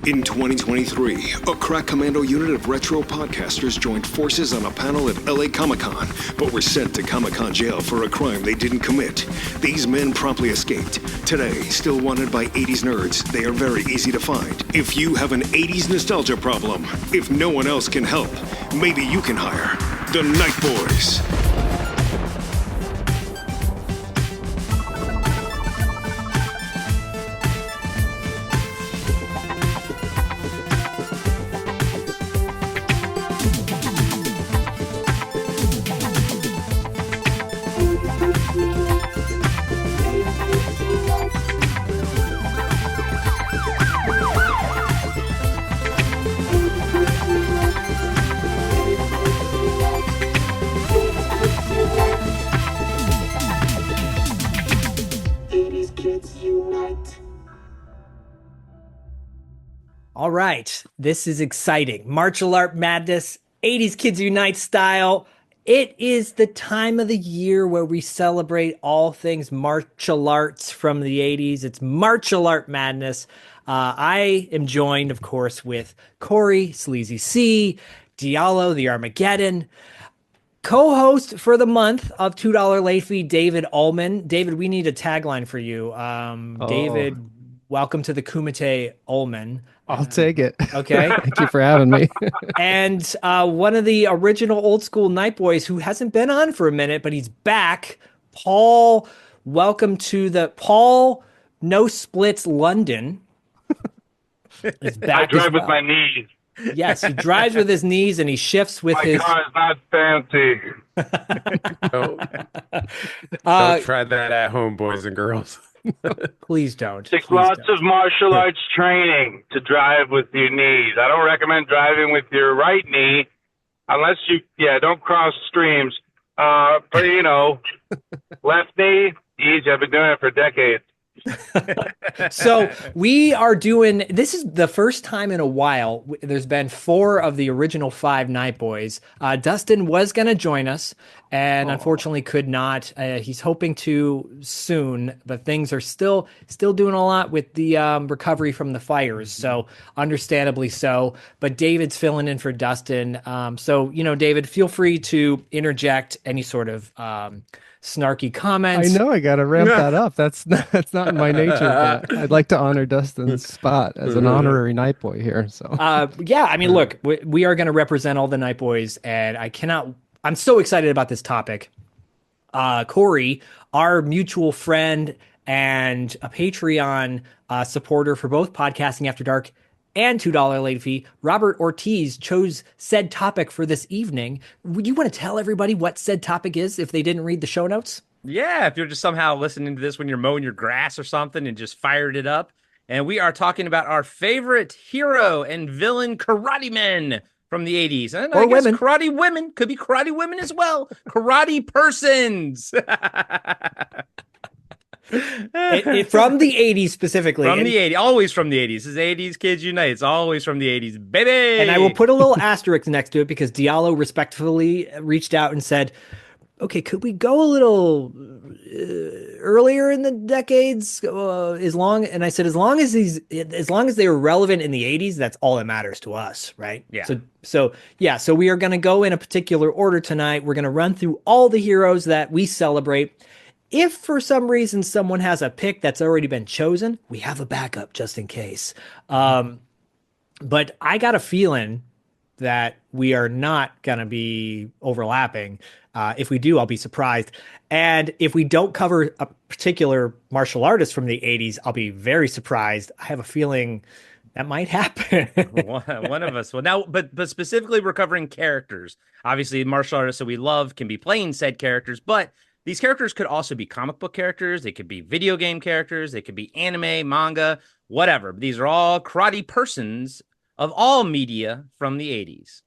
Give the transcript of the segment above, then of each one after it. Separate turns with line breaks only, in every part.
In 2023, a crack commando unit of retro podcasters joined forces on a panel at LA Comic-Con, but were sent to Comic-Con jail for a crime they didn't commit. These men promptly escaped. Today, still wanted by 80s nerds, they are very easy to find. If you have an 80s nostalgia problem, if no one else can help, maybe you can hire the Nightboys.
All right, this is exciting. Martial Art Madness, 80s Kids Unite style. It is the time of the year where we celebrate all things martial arts from the 80s. It's Martial Art Madness. I am joined, of course, with Corey, Sleazy C, Diallo, the Armageddon. Co-host for the month of $2 Late Fee, David Ullman. David, we need a tagline for you. David, welcome to the Kumite Ullman.
I'll take it.
Okay.
Thank you for having me.
And one of the original old school Nightboys who hasn't been on for a minute, but he's back. Paul, welcome to the Paul No Splits London. Is back.
I drive with my knees.
Yes, he drives with his knees and he shifts with his.
My car is not fancy.
Don't try that at home, boys and girls.
Please don't.
Takes lots of martial arts training to drive with your knees. I don't recommend driving with your right knee unless don't cross streams. But, left knee, easy. I've been doing it for decades.
So we are doing, this is the first time in a while, there's been 4 of the original 5 Nightboys. Dustin was going to join us and unfortunately could not. He's hoping to soon, but things are still doing a lot with the recovery from the fires. So understandably so, but David's filling in for Dustin. So, David, feel free to interject any sort of snarky comments.
I know I got to ramp that up. That's not in my nature. But I'd like to honor Dustin's spot as an honorary Nightboy here. So
look, we are going to represent all the Nightboys, and I'm so excited about this topic. Corey, our mutual friend and a Patreon supporter for both Podcasting After Dark and $2 Late Fee, Robert Ortiz chose said topic for this evening. Would you want to tell everybody what said topic is if they didn't read the show notes?
Yeah, if you're just somehow listening to this when you're mowing your grass or something and just fired it up. And we are talking about our favorite hero and villain karate men from the 80s. And I guess women. Karate women. Could be karate women as well. Karate persons.
From the 80s specifically.
From the 80s. Always from the 80s. It's 80s Kids Unite. It's always from the 80s, baby.
And I will put a little asterisk next to it because Diallo respectfully reached out and said, okay, could we go a little earlier in the decades? As long as they were relevant in the 80s, that's all that matters to us, right?
Yeah.
So we are going to go in a particular order tonight. We're going to run through all the heroes that we celebrate. If for some reason someone has a pick that's already been chosen, we have a backup just in case. But I got a feeling that we are not going to be overlapping. If we do, I'll be surprised. And if we don't cover a particular martial artist from the 80s, I'll be very surprised. I have a feeling that might happen.
One of us will. Now, but specifically we're covering characters. Obviously, martial artists that we love can be playing said characters, but these characters could also be comic book characters. They could be video game characters. They could be anime, manga, whatever. These are all karate persons of all media from the 80s.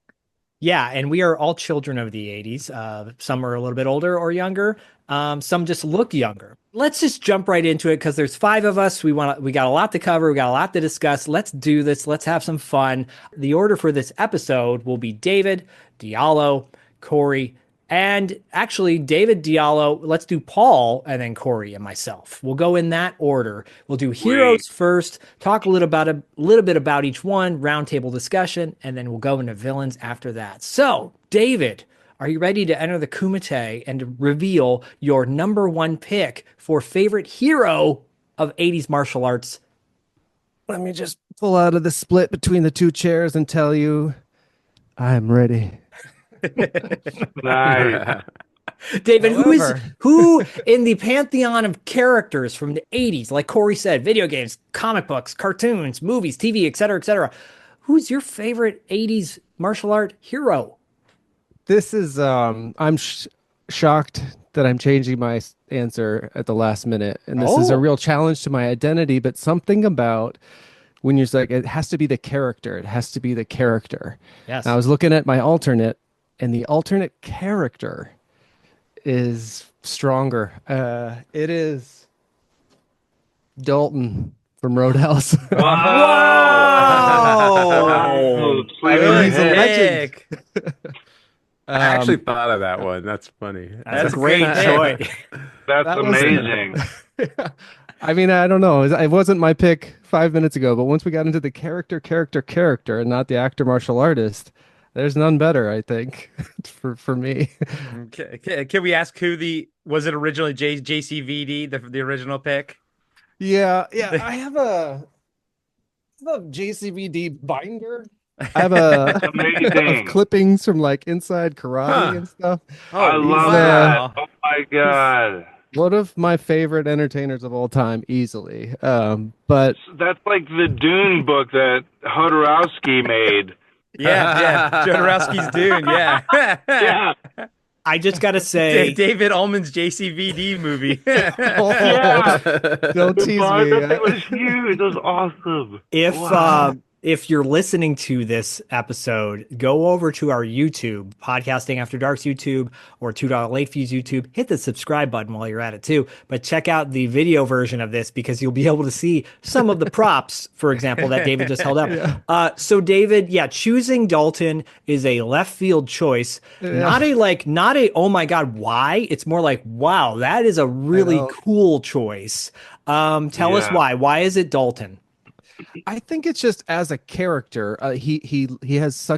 Yeah, and we are all children of the 80s. Some are a little bit older or younger. Some just look younger. Let's just jump right into it because there's 5 of us. We got a lot to cover. We got a lot to discuss. Let's do this. Let's have some fun. The order for this episode will be David, Diallo, Corey, And actually, David, Diallo, let's do Paul and then Corey and myself. We'll go in that order. We'll do heroes first, talk a little bit about each one, roundtable discussion, and then we'll go into villains after that. So, David, are you ready to enter the Kumite and to reveal your number one pick for favorite hero of 80s martial arts?
Let me just pull out of the split between the two chairs and tell you I'm ready.
Nice.
David,
However-
who in the pantheon of characters from the 80s, like Corey said, video games, comic books, cartoons, movies, TV, etc., who's your favorite 80s martial art hero?
This is I'm shocked that I'm changing my answer at the last minute, and this is a real challenge to my identity, but something about when you're like, it has to be the character. It has to be the character.
Yes.
And I was looking at my alternate, and the alternate character is stronger. It is Dalton from Roadhouse.
Wow!
Sleeper
He's a
hit.
legend.
I actually thought of that one. That's funny.
That's a great choice.
That's
That was-
amazing.
I mean, I don't know. It wasn't my pick 5 minutes ago, but once we got into the character, and not the actor martial artist, there's none better, I think, for me.
Can we ask was it originally JCVD, the original pick?
Yeah. I have a JCVD binder. I have a
Amazing.
clippings from like Inside Karate and stuff.
I love that. Oh my god.
One of my favorite entertainers of all time, easily. But
That's like the Dune book that Hodorowski made.
Yeah, Jodorowsky's Dune, yeah.
Yeah.
I just got to say,
David Ullman's JCVD movie.
Yeah.
don't tease
Boy,
me.
that thing was huge. It was awesome.
if you're listening to this episode, go over to our YouTube, Podcasting After Dark's YouTube, or $2 Late Fees YouTube. Hit the subscribe button while you're at it too. But check out the video version of this because you'll be able to see some of the props, for example, that David just held up. So David, choosing Dalton is a left field choice. Not a oh my god, why? It's more like, wow, that is a really cool choice. Tell us why. Why is it Dalton?
I think it's just as a character, he has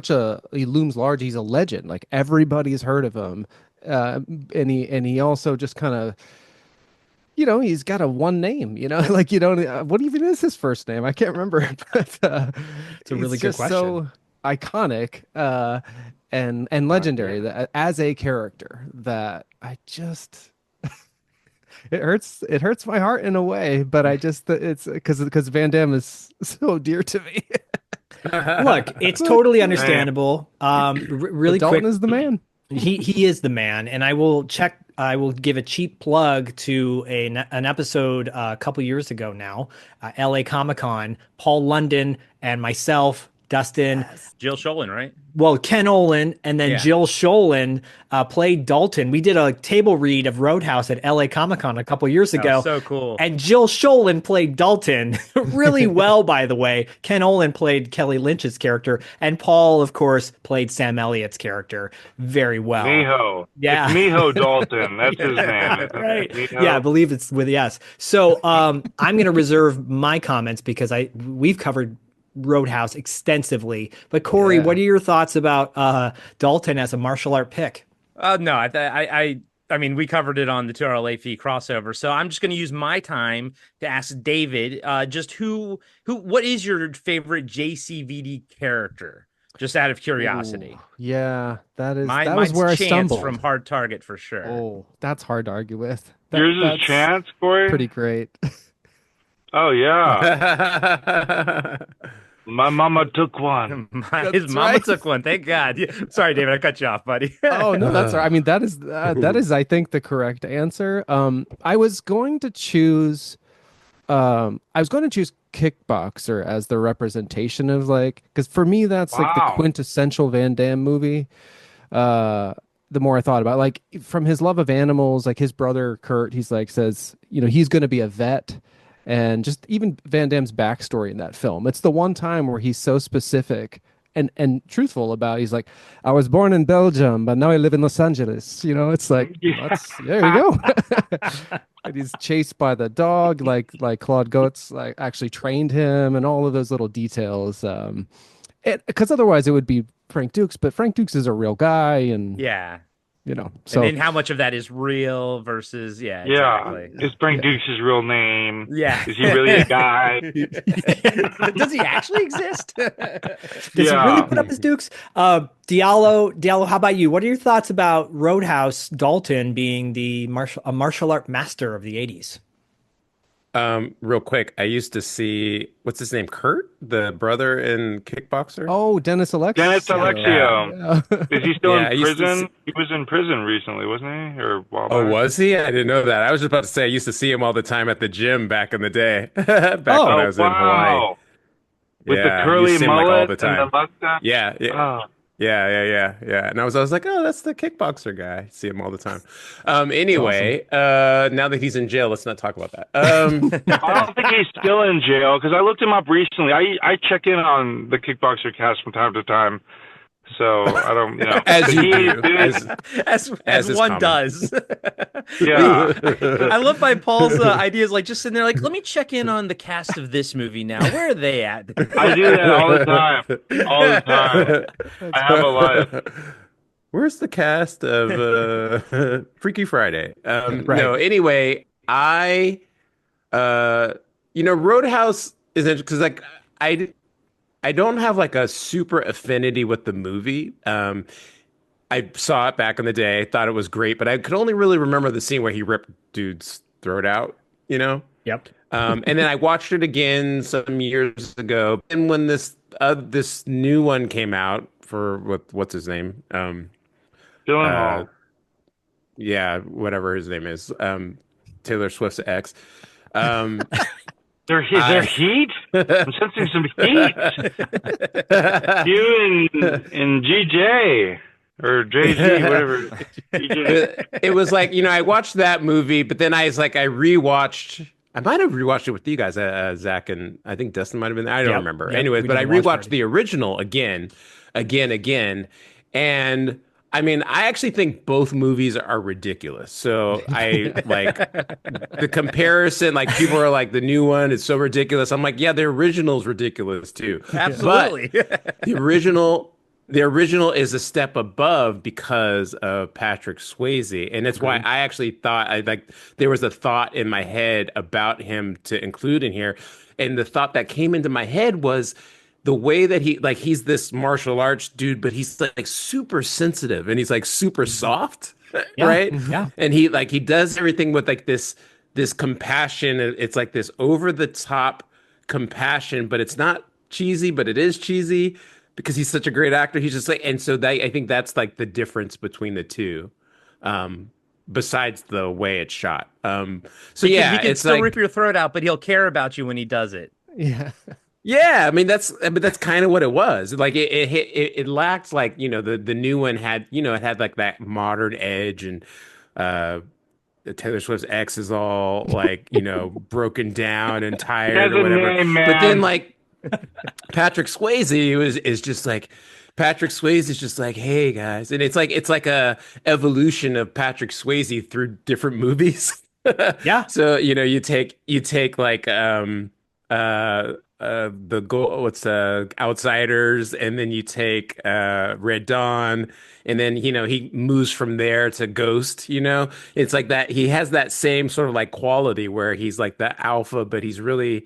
he looms large. He's a legend. Like everybody's heard of him, and he also just kind of, he's got a one name. Like what even is his first name? I can't remember. But
it's a really good question.
So iconic and legendary that, as a character that I just. It hurts my heart in a way, but it's because Van Damme is so dear to me.
Look, it's totally understandable. Really
Dalton
quick,
is the man.
He is the man, and I will give a cheap plug to an episode a couple years ago now, LA Comic-Con. Paul London and myself, Dustin,
Jill Sholin, right?
well, Ken Olin and then Jill Sholin played Dalton. We did a table read of Roadhouse at LA Comic-Con a couple years ago.
So cool.
And Jill Sholin played Dalton really well, by the way. Ken Olin played Kelly Lynch's character. And Paul, of course, played Sam Elliott's character very well.
Miho.
Yeah.
It's Miho Dalton. That's his name.
Right.
Miho.
Yeah, I believe it's with S. So I'm going to reserve my comments because we've covered Roadhouse extensively. But Corey, what are your thoughts about Dalton as a martial art pick?
No, I mean, we covered it on the 2 hour late fee crossover. So I'm just going to use my time to ask David, just what is your favorite JCVD character? Just out of curiosity.
Ooh, yeah, that was
Mine's
where I
Chance
stumbled.
from Hard Target for sure.
Oh, that's hard to argue with.
Yours is
That's
Chance, Corey?
pretty great.
Oh, yeah. My mama took one.
His mama took one. Thank God. Sorry, David, I cut you off, buddy.
Oh no, that's all right. I mean, that is I think the correct answer. I was going to choose Kickboxer as the representation of because for me that's like the quintessential Van Damme movie. The more I thought about from his love of animals, like his brother Kurt, says he's going to be a vet. And just even Van Damme's backstory in that film. It's the one time where he's so specific and truthful about. He's like, I was born in Belgium, but now I live in Los Angeles. It's like there you go. And he's chased by the dog, like Claude Goetz like actually trained him, and all of those little details. Because otherwise it would be Frank Dukes, but Frank Dukes is a real guy, and
Yeah.
So
and then how much of that is real versus
exactly. Is Frank Dukes his real name?
Yeah.
Is he really a guy?
Does he actually exist?
Does he really put up his Dukes? Diallo, how about you? What are your thoughts about Roadhouse Dalton being a martial art master of the 80s?
Real quick, I used to see what's his name, Kurt, the brother in Kickboxer.
Oh, Dennis Alexio.
Dennis Alexio. Is he still in
I used to
prison? He was in prison recently, wasn't he? Or
Oh, was he? I didn't know that. I was just about to say I used to see him all the time at the gym back in the day. Back when I was in Hawaii.
With the curly mullet
all the time.
and the mustache?
Yeah.
Oh.
Yeah. And I was like, oh, that's the Kickboxer guy. See him all the time. Anyway, now that he's in jail, let's not talk about that.
I don't think he's still in jail because I looked him up recently. I check in on the Kickboxer cast from time to time. So I don't,
as you do,
as one common. Does.
Yeah,
I love my Paul's ideas. Like just sitting there, like, let me check in on the cast of this movie now. Where are they at?
I do that all the time. All the time. I have a life.
Where's the cast of Freaky Friday? No, anyway, Roadhouse is interesting because like I don't have like a super affinity with the movie. I saw it back in the day, thought it was great, but I could only really remember the scene where he ripped dude's throat out,
Yep.
And then I watched it again some years ago. And when this new one came out what's his name?
Dylan
yeah, whatever his name is. Taylor Swift's ex.
Their heat? I'm sensing some heat. You and GJ or JG, whatever.
It was like, I watched that movie, but then I might have rewatched it with you guys, Zach, and I think Dustin might have been there. I don't remember. Anyways, but I rewatched the original again. And I mean, I actually think both movies are ridiculous. So I like the comparison, like people are like, the new one is so ridiculous. I'm like, yeah, the original is ridiculous too.
Absolutely.
But the original is a step above because of Patrick Swayze. And that's why I actually thought there was a thought in my head about him to include in here. And the thought that came into my head was the way that he's this martial arts dude, but he's like super sensitive and he's like super soft, right?
Yeah.
And he does everything with like this compassion. It's like this over the top compassion, but it's not cheesy, but it is cheesy because he's such a great actor. He's just like, and so I think that's like the difference between the two. Besides the way it's shot. So
he can still rip your throat out, but he'll care about you when he does it.
Yeah.
Yeah, I mean that's kind of what it was. Like it lacked like the new one had it had like that modern edge, and Taylor Swift's ex is all like broken down and tired or whatever. But then like Patrick Swayze is just like hey guys, and it's like a evolution of Patrick Swayze through different movies.
Yeah.
So you take like Outsiders, and then you take Red Dawn, and then he moves from there to Ghost. It's like that. He has that same sort of like quality where he's like the alpha, but he's really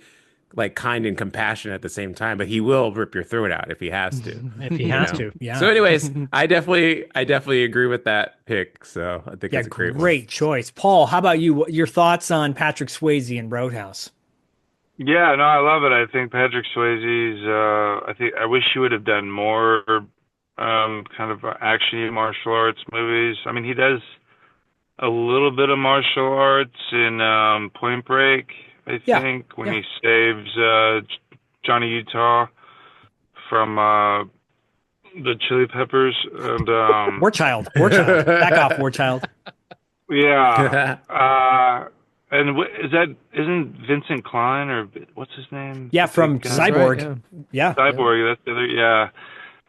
like kind and compassionate at the same time. But he will rip your throat out if he has to.
If he has to, yeah.
So, anyways, I definitely agree with that pick. So I think it's a great
choice. Paul, how about you? Your thoughts on Patrick Swayze and Roadhouse?
Yeah, no, I love it. I think Patrick Swayze's. I wish he would have done more kind of action martial arts movies. I mean, he does a little bit of martial arts in Point Break, I think, when he saves Johnny Utah from the Chili Peppers and
War Child. Back off, War Child.
Yeah. And isn't Vincent Klein or what's his name?
Yeah, from Cyborg.
Right, yeah. Cyborg. That's the other. Yeah.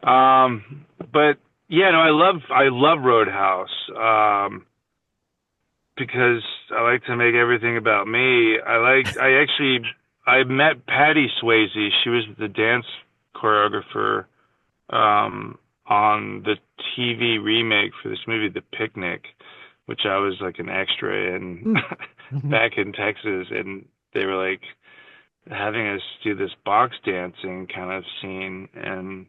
But yeah, no, I love Roadhouse. Because I like to make everything about me. I met Patty Swayze. She was the dance choreographer on the TV remake for this movie, The Picnic, which I was like an extra in back in Texas, and they were like having us do this box dancing kind of scene, and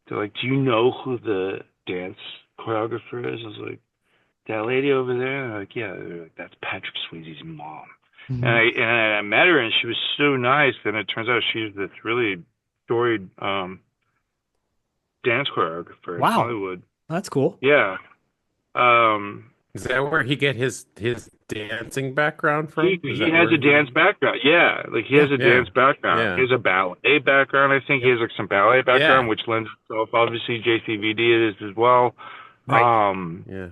they're like, "Do you know who the dance choreographer is?" I was like, "That lady over there?" And they're like, "Yeah." They're like, "That's Patrick Swayze's mom." And I met her, and she was so nice. Then it turns out she's this really storied dance choreographer in
Wow,
Hollywood.
that's cool.
Yeah. Um,
Is that where he get his dancing background
he
from? Is
he
that
has
where
a dance background. Yeah, like he has a
Yeah.
dance background.
Yeah.
He has a ballet background. I think he has like some ballet background,
Yeah.
which lends itself. Obviously, JCVD is as well.
Right.
Yeah.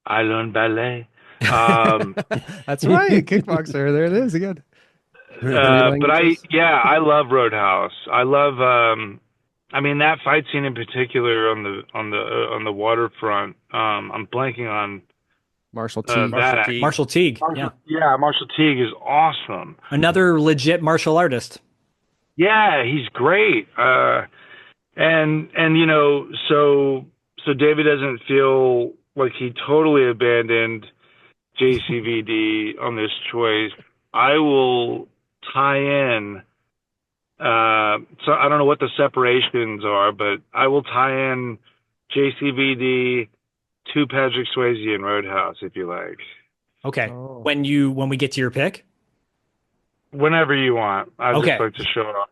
I learned ballet. Um,
That's right, kickboxer. There it is again. Three
but
languages.
I love Roadhouse. I love, I mean, that fight scene in particular on the waterfront. I'm blanking on
Marshall T.
that
Marshall
actor.
T.
Marshall Teague. Yeah.
Marshall Teague is awesome.
Another legit martial artist.
Yeah, he's great. And so David doesn't feel like he totally abandoned JCVD on this choice. I will tie in. So I don't know what the separations are, but I will tie in JCVD to Patrick Swayze and Roadhouse if you like.
Okay.
Oh.
When we get to your pick.
Whenever you want. I
Okay.
just like to show off.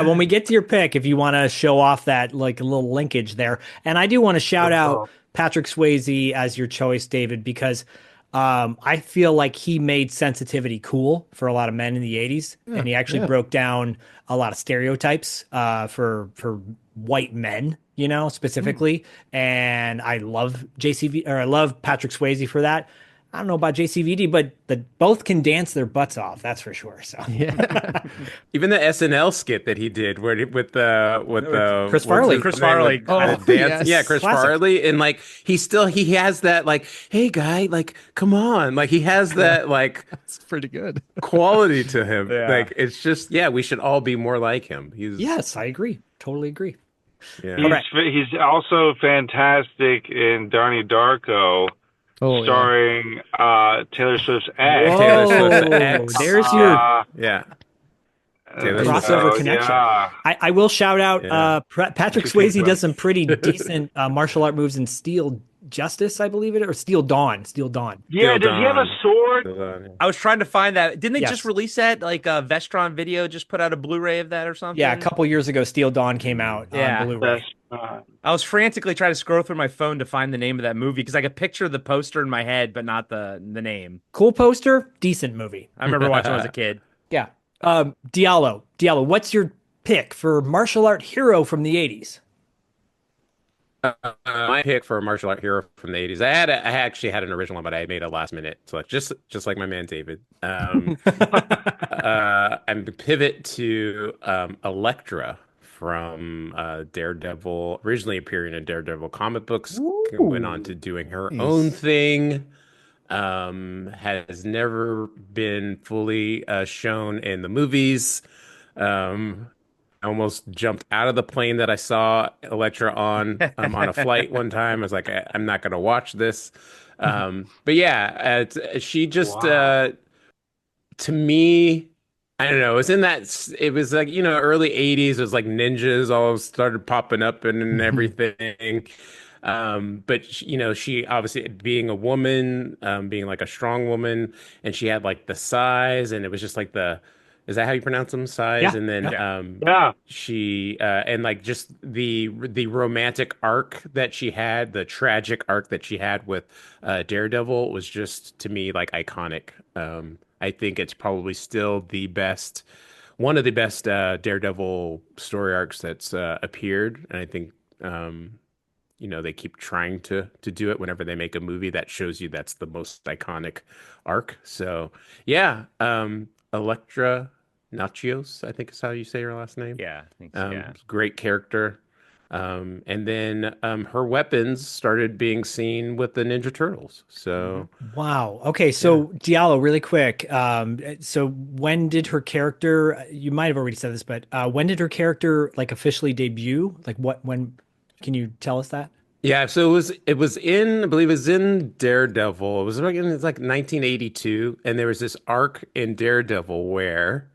When we get to your pick, if you want to show off that like a little linkage there. And I do want to shout out Patrick Swayze as your choice, David, because I feel like he made sensitivity cool for a lot of men in the 80s. And he actually broke down a lot of stereotypes for white men, specifically. And I love I love Patrick Swayze for that. I don't know about JCVD, but both can dance their butts off. That's for sure. So
Yeah.
Even the SNL skit that he did, with
Chris Farley.
Chris Farley.
Kind of dance.
yes.
Yeah, Chris
Classic.
Farley, and like he has that like, hey guy, like come on, like he has that like
It's pretty good.
quality to him.
Yeah.
Like it's just we should all be more like him.
yes, I agree. Totally agree.
Yeah.
He's also fantastic in Donnie Darko,
Oh,
starring Taylor Swift's ex.
Taylor Swift's ex.
There's your
Yeah.
crossover connection.
Yeah.
I will shout out Patrick Swayze
bro.
does some pretty decent martial art moves in Steel Justice, I believe it, or Steel Dawn. Steel Dawn.
Yeah, does he have a sword?
I was trying to find that. Didn't they
Yes.
just release that? Like Vestron Video just put out a Blu-ray of that or something?
Yeah, a couple years ago, Steel Dawn came out
Yeah.
on Blu-ray.
I was frantically trying to scroll through my phone to find the name of that movie because I could picture the poster in my head, but not the name.
Cool poster, decent movie.
I remember watching when I was a kid.
Yeah. Diallo, what's your pick for martial art hero from the 80s?
My pick for a martial art hero from the 80s. I actually had an original one, but I made it last minute. So just like my man David. I'm pivot to Elektra from Daredevil, originally appearing in Daredevil comic books, went on to doing her own thing. Has never been fully shown in the movies. I almost jumped out of the plane that I saw Elektra on a flight one time. I was like, I'm not going to watch this. But yeah, she just to me, I don't know. It was in that. It was like early '80s. It was like ninjas all started popping up and everything. But she obviously being a woman, being like a strong woman, and she had like the size, and it was just like is that how you pronounce them? Size,
Yeah.
and then
Yeah.
she and like just the romantic arc that she had, the tragic arc that she had with Daredevil was just to me like iconic. I think it's probably still one of the best Daredevil story arcs that's appeared, and I think they keep trying to do it whenever they make a movie that shows you that's the most iconic arc. So yeah, Elektra Nachios, I think is how you say her last name.
Yeah, I think so, yeah.
Great character. And then her weapons started being seen with the Ninja Turtles.
Mm-hmm.
So
Wow. Okay,
yeah.
so Diallo, really quick. So when did her character, you might have already said this, but when did her character like officially debut? Like when can you tell us that?
Yeah, so it was in I believe it was in Daredevil. It was like 1982, and there was this arc in Daredevil where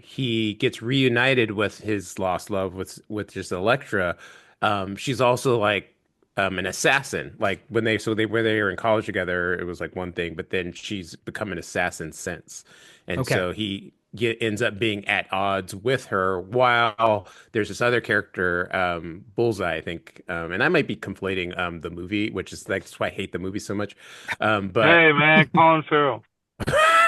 he gets reunited with his lost love with just Elektra. She's also like an assassin. Like when they were in college together, it was like one thing, but then she's become an assassin since, and
Okay.
so ends up being at odds with her. While there's this other character, Bullseye, I think, and I might be conflating the movie, which is like that's why I hate the movie so much. But
Hey, man, Colin Farrell.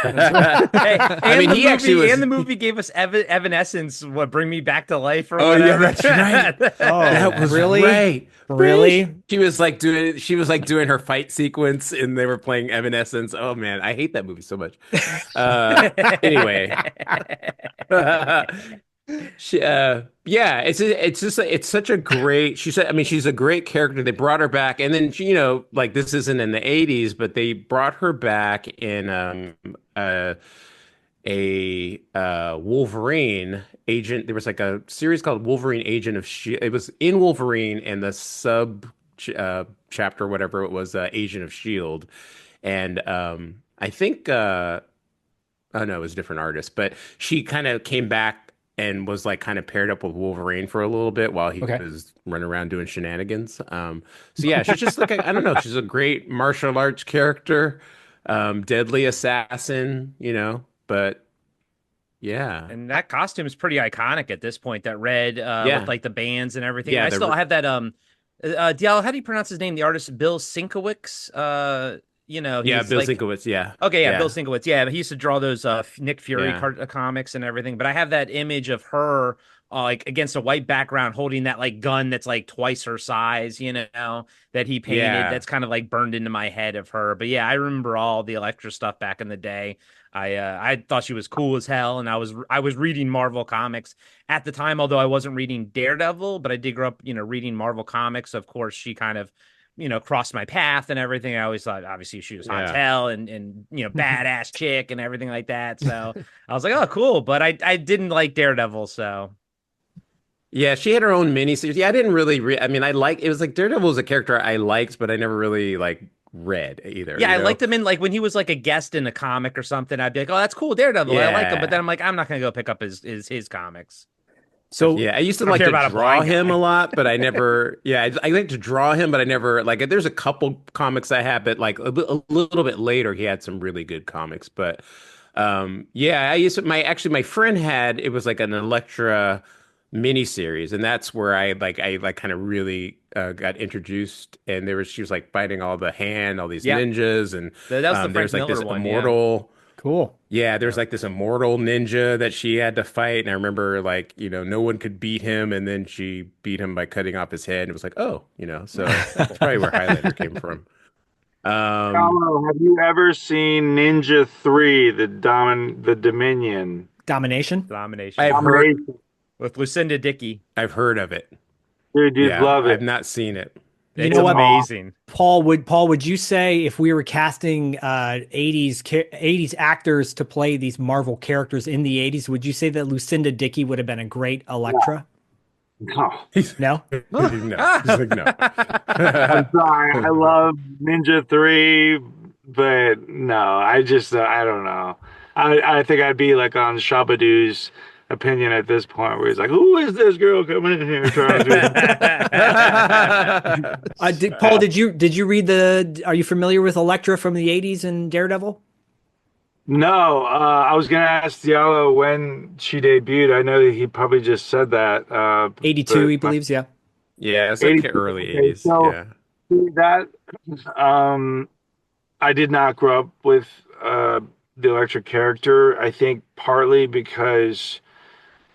Hey,
I mean, he actually was.
the movie gave us Evanescence, what Bring Me Back to Life or
Oh yeah,
whatever.
that's right.
Oh,
That was
really?
right.
Really?
She was like doing her fight sequence and they were playing Evanescence. Oh man, I hate that movie so much. Anyway. Yeah, it's just it's such a great she said I mean she's a great character. They brought her back and then like this isn't in the 80s, but they brought her back in a Wolverine agent. There was like a series called Wolverine Agent of Shield. It was in Wolverine and the sub chapter, whatever it was, Agent of Shield. And I think, oh no, it was a different artist, but she kind of came back and was like kind of paired up with Wolverine for a little bit while he
Okay.
was running around doing shenanigans. So yeah, she's just like, I don't know, she's a great martial arts character, deadly assassin, but yeah.
And that costume is pretty iconic at this point. That red with
Yeah.
like the bands and everything.
Yeah,
I still have that Diallo, how do you pronounce his name? The artist Bill Sienkiewicz.
Yeah,
He's
Bill
like
Sienkiewicz, yeah.
okay, yeah,
Yeah.
Bill Sienkiewicz. Yeah, he used to draw those Nick Fury
Yeah.
comics and everything. But I have that image of her like against a white background holding that like gun that's like twice her size, that he painted.
Yeah.
That's kind of like burned into my head of her. But yeah, I remember all the Elektra stuff back in the day. I thought she was cool as hell, and I was reading Marvel comics at the time, although I wasn't reading Daredevil, but I did grow up, reading Marvel comics. Of course, she kind of crossed my path and everything. I always thought, obviously, she was hot as
Yeah.
hell and badass chick and everything like that. So I was like, oh, cool. But I didn't like Daredevil, so
Yeah, she had her own miniseries. Yeah, I didn't really I mean, it was like Daredevil was a character I liked, but I never really like read either,
yeah, I liked him in like when he was like a guest in a comic or something. I'd be like, oh, that's cool, Daredevil. I like him, but
Yeah.
then I'm like, I'm not gonna go pick up his comics.
So
Yeah, I used to
I don't
like
care
to
about a
draw
blind
him
guy.
a lot, but I never. Yeah, I like to draw him, but I never like. There's a couple comics I have, but like a little bit later, he had some really good comics. But yeah, I used to. My friend had it was like an Elektra miniseries, and that's where I kind of really got introduced. And she was like fighting all the hand, all these
Yeah,
ninjas, and
that was the Frank
there's like this
Miller one. Yeah.
immortal.
cool.
Yeah, there's like this immortal ninja that she had to fight, and I remember like no one could beat him, and then she beat him by cutting off his head. And it was like, oh, so that's probably where Highlander came from. Um,
Diallo, have you ever seen Ninja 3, the Dominion?
Domination.
Domination
I've heard
Domination.
with Lucinda Dickey.
I've heard of it.
Dude, you'd
Yeah,
love
I've
it.
not seen it.
You
It's
know what?
amazing.
Paul, would you say if we were casting 80s actors to play these Marvel characters in the 80s, would you say that Lucinda Dickey would have been a great Elektra?
No.
No?
No, he's like no.
I'm sorry. I love Ninja 3, but no, I don't know. I think I'd be like on Shabadoo's opinion at this point where he's like, who is this girl coming in here trying to
Paul, did you read are you familiar with Elektra from the 80s and Daredevil?
No, I was gonna ask Diallo when she debuted. I know that he probably just said that.
82, he believes, yeah.
Yeah, it's like
82,
early
okay,
80s.
so
Yeah.
that I did not grow up with the electric character. I think partly because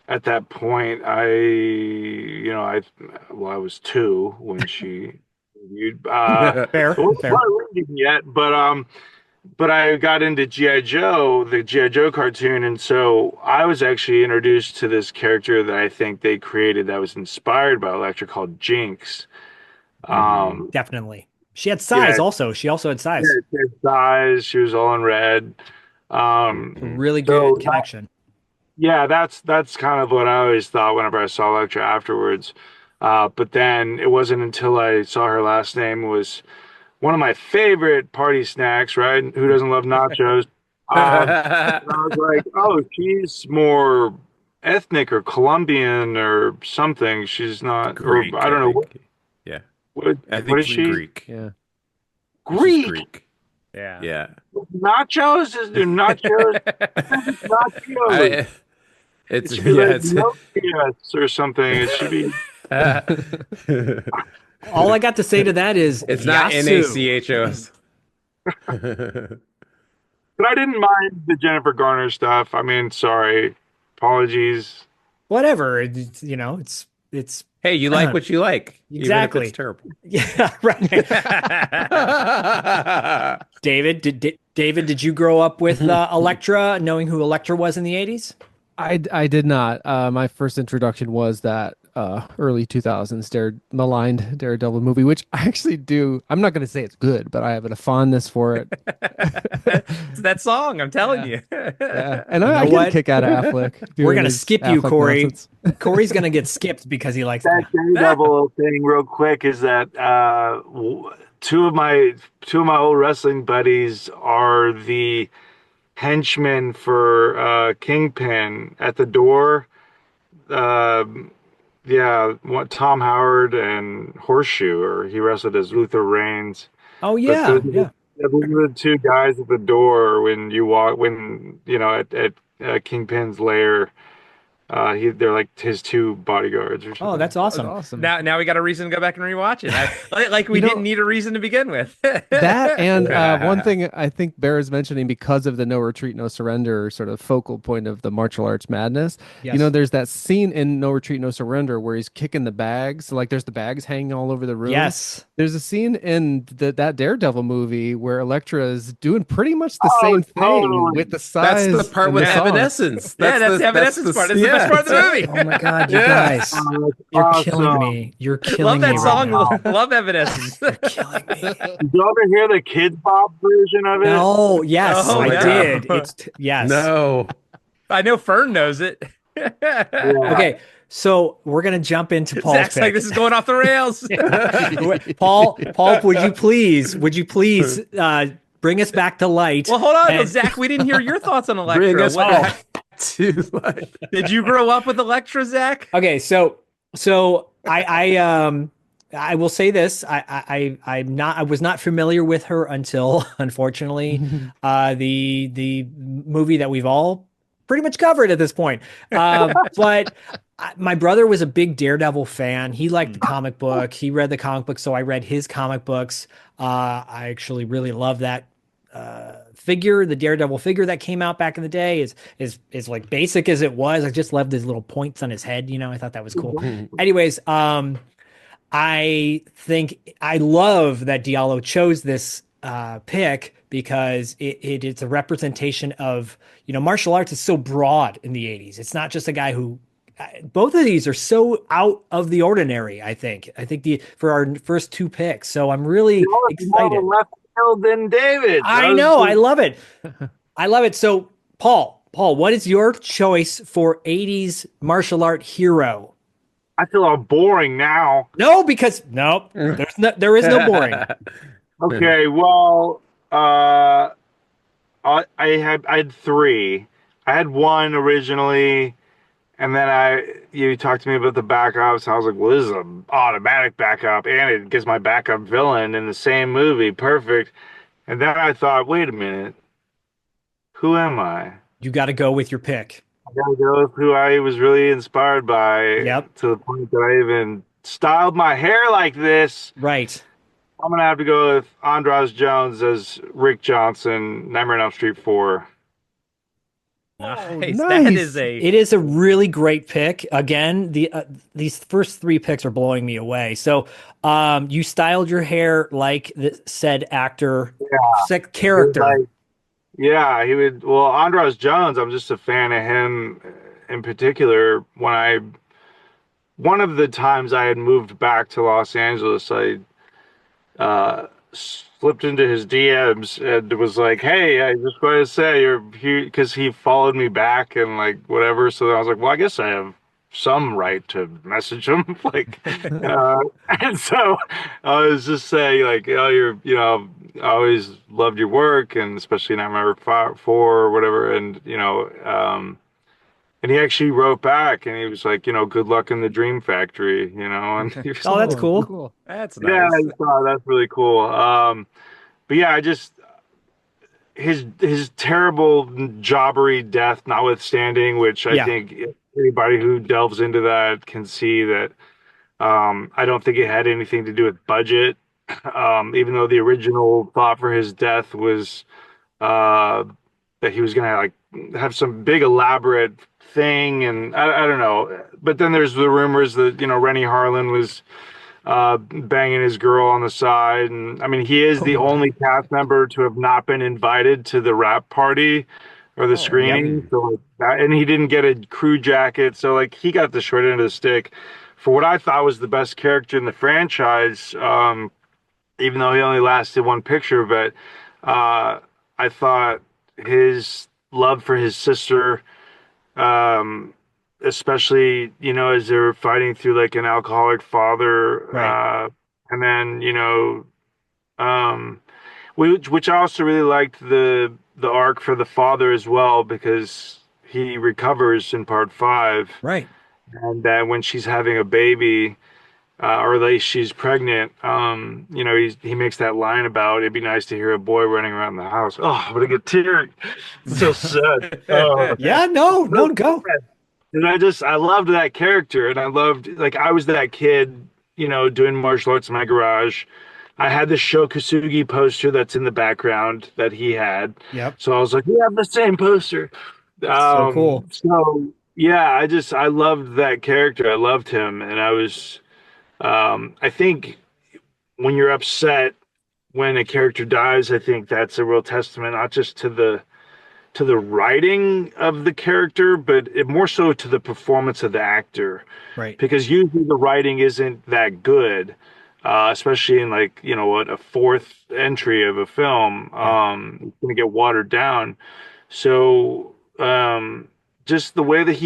at that point I was 2 when she debuted.
Fair,
I wasn't
fair.
quite reading yet, but but I got into G.I. Joe, the G.I. Joe cartoon, and so I was actually introduced to this character that I think they created that was inspired by Elektra called Jinx. Um,
Definitely. She had size
yeah,
also. She also had size.
she had size. She was all in red.
A really
So
good connection.
yeah, that's kind of what I always thought whenever I saw Elektra afterwards. But then it wasn't until I saw her last name was one of my favorite party snacks, right? Who doesn't love nachos? And I was like, oh, she's more ethnic or Colombian or something. She's not, or
Greek,
I
I
don't know
think. Yeah, I
what
think
is
she's
she?
Greek.
Yeah.
I think she's
Greek.
Greek.
Yeah.
Yeah.
Nachos? Is there nachos? Nachos.
I,
It
it's
should be
yeah,
like
it's
Nokias or something. It should be.
All I got to say to that is
it's not
Yasu.
NACHOS.
But I didn't mind the Jennifer Garner stuff. I mean, sorry, apologies.
Whatever. It's
Hey, you like what you like, even if
exactly.
it's terrible.
Yeah, right. David, did you grow up with Elektra, knowing who Elektra was in the 80s?
I did not. My first introduction was that early 2000s maligned Daredevil movie, which I actually do. I'm not going to say it's good, but I have a fondness for it.
It's that song, I'm telling you.
Yeah, and
You know
I get
what?
a kick out of Affleck.
We're
doing
gonna
his
skip you,
Affleck
Corey.
nonsense.
Corey's gonna get skipped because he likes
That
that.
Daredevil thing, real quick, is that two of my old wrestling buddies are the henchmen for Kingpin at the door. Um yeah, Tom Howard and Horseshoe, or he wrestled as Luther Reigns.
Oh
But
yeah, yeah.
those are the two guys at the door when you walk, when you know at Kingpin's lair. They're like his two bodyguards or
Oh,
something.
that's awesome.
Awesome.
Now we got a reason to go back and rewatch it. Like we
You know-
didn't need a reason to begin with.
That and one thing I think Bear is mentioning, because of the no retreat, no surrender sort of focal point of the martial arts madness.
Yes.
You know, there's that scene in No Retreat, No Surrender where he's kicking the bags. So, like, there's the bags hanging all over the room.
Yes.
There's a scene in that Daredevil movie where Elektra is doing pretty much the same thing
totally.
with the
That's
size.
the part
and
with
the song.
Evanescence.
Yeah, that's the Evanescence part. It's the best part of the movie.
Oh my God, you
Yeah.
guys.
Oh, that's
You're
awesome.
killing me. You're killing
Love that
me
song.
right now.
Love Evanescence.
You're killing me.
Did you ever hear the Kids Bop version of it?
No, yes,
Oh,
I
no.
did. Yes.
No.
I know Fern knows it.
Okay, so we're gonna jump into Paul's
Zach's like,
pick.
this is going off the rails.
Paul, would you please bring us back to light?
Well, hold on,
And-
Zach. We didn't hear your thoughts on
Bring
Elektra.
us
What-
back to like.
Did you grow up with Elektra, Zach?
Okay, so I will say this. I was not familiar with her until, unfortunately, the movie that we've all pretty much covered at this point. But my brother was a big Daredevil fan. He liked the comic book. He read the comic book, so I read his comic books. I actually really love that figure. The Daredevil figure that came out back in the day is like basic as it was. I just loved his little points on his head. You know, I thought that was cool. Anyways, I think I love that Diallo chose this pick because it's a representation of, you know, martial arts is so broad in the 80s. It's not just a guy who, both of these are so out of the ordinary, I think. For our first two picks. So I'm really excited.
Left field than David.
I know. I love it. I love it. So Paul, what is your choice for 80s martial art hero?
I feel all boring now.
No, because there is no boring.
Okay, well, I had three. I had one originally, and then you talked to me about the backups, and I was like, well, this is an automatic backup, and it gets my backup villain in the same movie. Perfect. And then I thought, wait a minute, who am I?
You got to go with your pick.
I gotta go with who I was really inspired by.
Yep.
To the point that I even styled my hair like this.
Right.
I'm gonna have to go with Andras Jones as Rick Johnson, Nightmare on Elm Street 4.
Nice.
nice.
That is
It is a really great pick. Again, these first three picks are blowing me away. So, you styled your hair like the said actor, said character.
Yeah, he would. Well, Andros Jones, I'm just a fan of him in particular. One of the times I had moved back to Los Angeles, I slipped into his DMs and was like, "Hey, I just want to say you're here," because he followed me back and like whatever. So I was like, "Well, I guess I have some right to message him." like, uh, and so I was just saying like, "Oh, I always loved your work, and especially Nightmare 4 or whatever." And he actually wrote back and he was like, "Good luck in the Dream Factory," and he was
Oh, that's
like,
cool.
Cool.
That's
yeah,
nice.
I just thought that's really cool. But yeah, I just his terrible jobbery death notwithstanding, which I
Yeah.
think anybody who delves into that can see that I don't think it had anything to do with budget. Even though the original thought for his death was uh, that he was gonna like have some big elaborate thing, and I don't know. But then there's the rumors that Rennie Harlan was banging his girl on the side. And I mean, he is
Oh
the
my.
only cast member to have not been invited to the wrap party or the
Oh,
Yep.
screening. So like that, and he didn't get a crew jacket. So like he got the short end of the stick for what I thought was the best character in the franchise. Even though he only lasted one picture, but I thought his love for his sister, um, especially as they were fighting through like an alcoholic father,
Right.
and then um, which I also really liked the arc for the father as well because he recovers in part 5,
Right.
and then when she's having a baby. Or at least she's pregnant. He makes that line about it'd be nice to hear a boy running around the house. Oh, I'm gonna get teary. It's so sad. Oh,
Yeah. No. No. Go.
and I loved that character, and I loved like I was that kid, doing martial arts in my garage. I had the Sho Kosugi poster that's in the background that he had,
Yep.
so I was like, we have the same poster.
So cool.
So yeah, I loved that character. I loved him, and I think when you're upset when a character dies, I think that's a real testament not just to the writing of the character, but more so to the performance of the actor,
Right.
because usually the writing isn't that good, especially in like what a fourth entry of a film.
Yeah.
It's gonna get watered down. So just the way that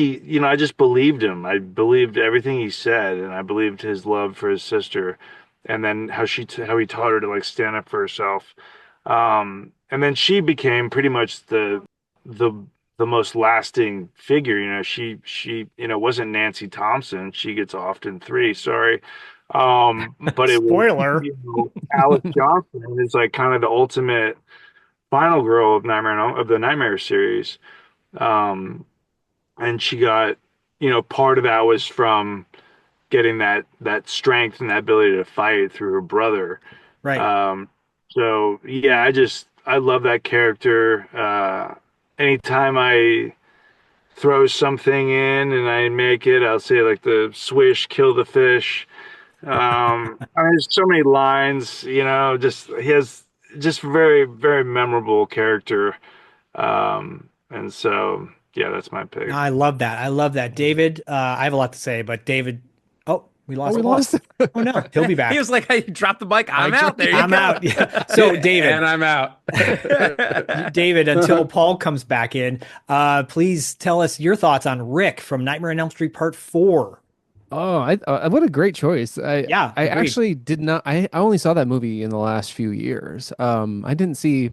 I just believed him. I believed everything he said, and I believed his love for his sister, and then how he taught her to like stand up for herself. And then she became pretty much the the most lasting figure. She wasn't Nancy Thompson. She gets offed in 3. Sorry. But it was
Spoiler.
Alice Johnson is like kind of the ultimate final girl of the Nightmare series. Um, and she got, part of that was from getting that strength and that ability to fight through her brother.
Right.
So yeah, I love that character. Anytime I throw something in and I make it, I'll say like the swish, kill the fish. I mean, there's so many lines, just he has just very, very memorable character. And so, yeah, that's my pick.
I love that. I love that. David, I have a lot to say, but David, oh, we
Oh,
lost
we
Paul.
lost it.
Oh no, he'll be
He
back.
was like, I dropped the mic. I'm out. There you
I'm
go.
out. Yeah. So David,
And I'm out.
David, until Paul comes back in, please tell us your thoughts on Rick from Nightmare on Elm Street Part 4.
Oh, what a great choice.
Yeah,
I
agreed.
actually did not. I only saw that movie in the last few years. I didn't see.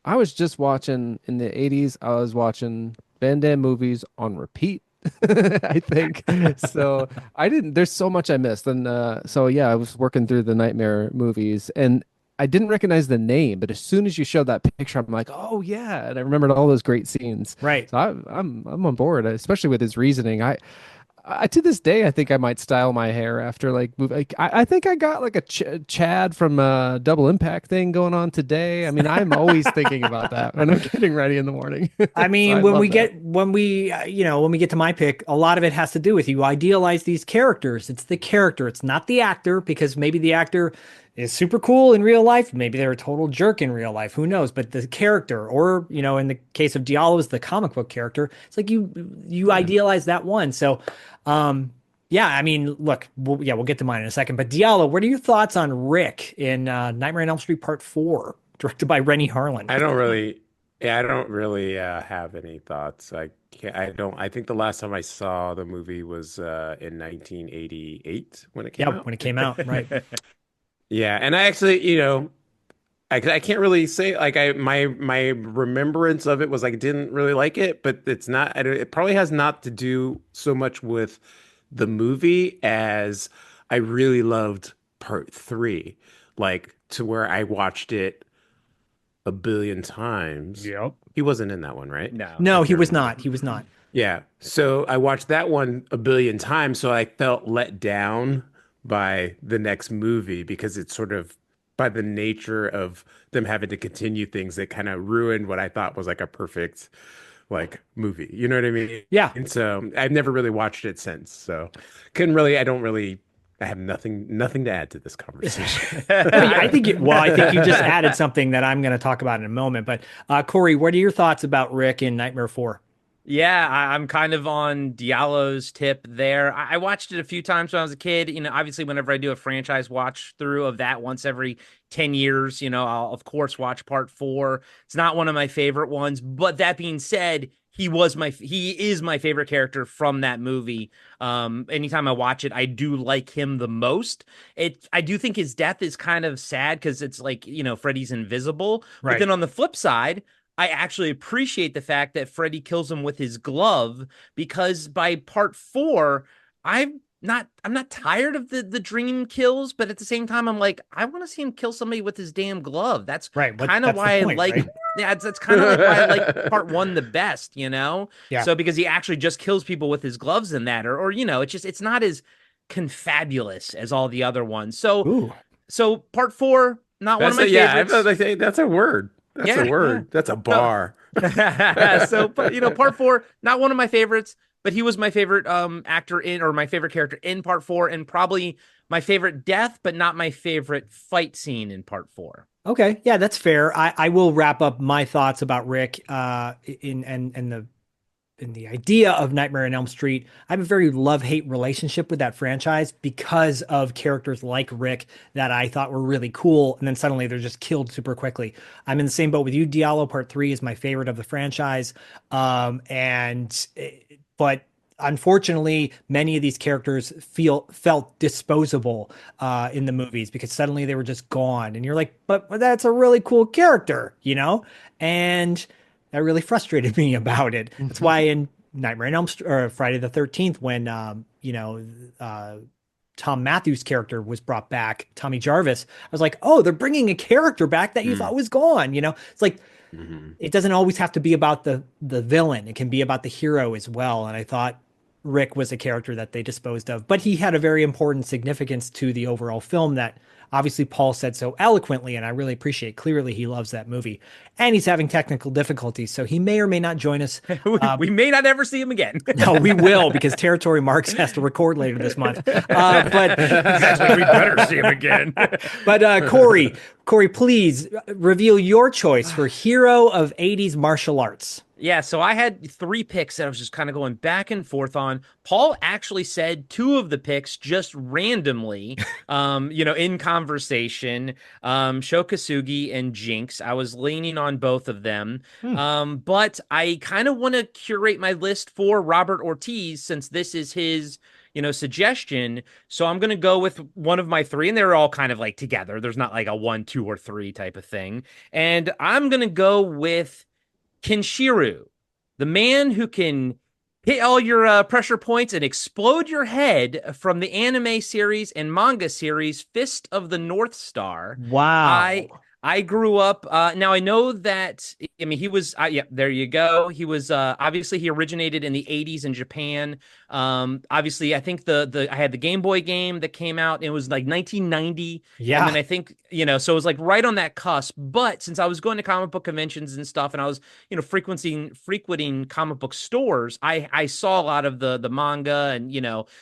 I was just watching in the 80s. I was watching Van Damme movies on repeat. I think so. I didn't. There's so much I missed, and so yeah, I was working through the Nightmare movies, and I didn't recognize the name. But as soon as you showed that picture, I'm like, oh yeah, and I remembered all those great scenes.
Right.
So I'm on board, especially with his reasoning. I to this day, I think I might style my hair after like I think I got like a Chad from Double Impact thing going on today. I mean, I'm always thinking about that when I'm getting ready in the morning.
I mean,
So
when
love
we
that.
get when we get to my pick, a lot of it has to do with you idealize these characters. It's the character, it's not the actor, because maybe the actor is super cool in real life. Maybe they're a total jerk in real life. Who knows? But the character, or in the case of Diallo, is the comic book character. It's like you idealize that one. So, yeah. I mean, look, we'll get to mine in a second. But Diallo, what are your thoughts on Rick in Nightmare on Elm Street Part 4, directed by Rennie Harlan?
I don't really, yeah, I don't really have any thoughts. I think the last time I saw the movie was in 1988 when it came
Yeah,
out.
when it came out, right?
Yeah, and I actually, I can't really say like my remembrance of it was like I didn't really like it, but it's not. It probably has not to do so much with the movie as I really loved part three, like to where I watched it a billion times.
Yep.
He wasn't in that one, right?
No.
No,
I
he
can't
was
remember.
not. He was not.
Yeah. So I watched that one a billion times, so I felt let down by the next movie because it's sort of by the nature of them having to continue things that kind of ruined what I thought was like a perfect like movie. You know what I mean?
Yeah.
And so I've never really watched it since. So I have nothing to add to this conversation.
I think I think you just added something that I'm going to talk about in a moment. But Corey, what are your thoughts about Rick in Nightmare 4?
Yeah, I'm kind of on Diallo's tip there. I watched it a few times when I was a kid. Obviously, whenever I do a franchise watch through of that once every 10 years, I'll of course watch part 4. It's not one of my favorite ones, but that being said, he is my favorite character from that movie. Anytime I watch it, I do like him the most. I do think his death is kind of sad because it's like, Freddy's invisible. But
Right.
then on the flip side, I actually appreciate the fact that Freddy kills him with his glove, because by part 4, I'm not tired of the dream kills, but at the same time, I'm like, I want to see him kill somebody with his damn glove. That's
Right.
kind of
That's the
why I
point,
like,
right?
yeah, that's kind of like why I like part 1 the best,
Yeah.
So because he actually just kills people with his gloves in that, or it's not as confabulous as all the other ones. So
Ooh.
part 4, not one of my favorites.
That's a word. That's a
Yeah,
word. That's a
No.
bar.
So, part 4, not one of my favorites, but he was my favorite actor in, or my favorite character in part 4, and probably my favorite death, but not my favorite fight scene in part 4.
Okay. Yeah, that's fair. I will wrap up my thoughts about Rick in the idea of Nightmare on Elm Street. I have a very love-hate relationship with that franchise because of characters like Rick that I thought were really cool, and then suddenly they're just killed super quickly. I'm in the same boat with you. Diallo Part 3 is my favorite of the franchise. But unfortunately, many of these characters felt disposable in the movies because suddenly they were just gone. And you're like, but that's a really cool character, And that really frustrated me about it. That's why in Nightmare on Elm Street or Friday the 13th, when Tom Matthews' character was brought back, Tommy Jarvis, I was like, oh, they're bringing a character back that you thought was gone. It's like it doesn't always have to be about the villain. It can be about the hero as well. And I thought Rick was a character that they disposed of, but he had a very important significance to the overall film that obviously Paul said so eloquently, and I really appreciate. Clearly, he loves that movie, and he's having technical difficulties, so he may or may not join us.
We may not ever see him again.
No, we will, because Territory Marks has to record later this month. But
Exactly, we better see him again.
But Corey, please reveal your choice for hero of 80s martial arts.
Yeah, so I had 3 picks that I was just kind of going back and forth on. Paul actually said 2 of the picks just randomly, in conversation. Sho Kosugi and Jinx. I was leaning on both of them. But I kind of want to curate my list for Robert Ortiz, since this is his suggestion. So I'm going to go with one of my 3, and they're all kind of like together. There's not like a 1, 2, or 3 type of thing. And I'm going to go with Kenshiro, the man who can hit all your pressure points and explode your head, from the anime series and manga series Fist of the North Star.
Wow.
I grew up. Now I know that. I mean, he was. Yeah, there you go. He was. Obviously, he originated in the '80s in Japan. Obviously, I think the I had the Game Boy game that came out. It was like 1990, and then
Yeah.
I think so it was like right on that cusp. But since I was going to comic book conventions and stuff, and I was frequenting comic book stores, I saw a lot of the manga, and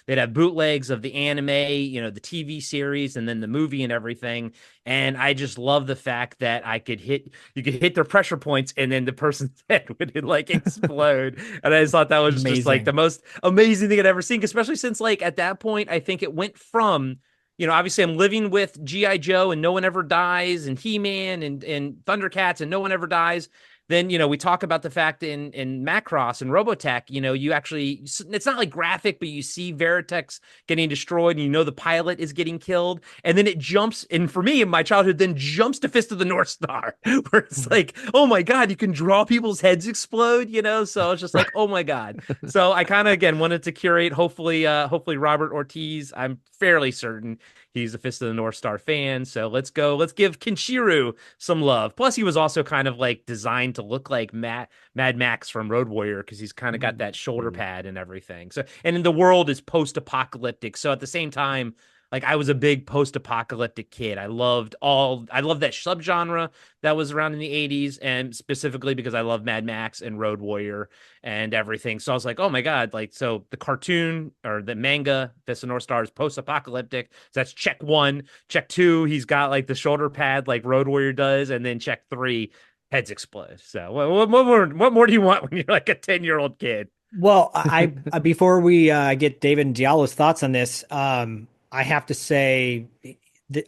they'd have bootlegs of the anime, the TV series, and then the movie and everything. And I just love the fact that you could hit their pressure points and then the person's head would like explode. And I just thought that was just like
Amazing.
the most amazing thing I'd ever seen, especially since like at that point, I think it went from, obviously I'm living with G.I. Joe and no one ever dies, and He-Man and Thundercats and no one ever dies. Then, we talk about the fact in Macross and Robotech, you actually, it's not like graphic, but you see Veritex getting destroyed, and the pilot is getting killed. And then it jumps, and for me in my childhood, then jumps to Fist of the North Star, where it's like, oh my God, you can draw people's heads explode, So it's just like, oh my God. So I kind of again wanted to curate, hopefully Robert Ortiz, I'm fairly certain he's a Fist of the North Star fan. So let's give Kenshiro some love. Plus, he was also kind of like designed to look like Mad Max from Road Warrior, because he's kind of got that shoulder pad and everything. So, and the world is post-apocalyptic. So at the same time, like I was a big post-apocalyptic kid. I loved that subgenre that was around in the 80s, and specifically because I love Mad Max and Road Warrior and everything. So I was like, oh my God, like, so the cartoon or the manga, Fist of North Star, is post-apocalyptic. So that's check one. Check two, he's got like the shoulder pad like Road Warrior does, and then check three, heads explode. So what more do you want when you're like a 10-year-old kid?
Well, before we get David and Diallo's thoughts on this, I have to say,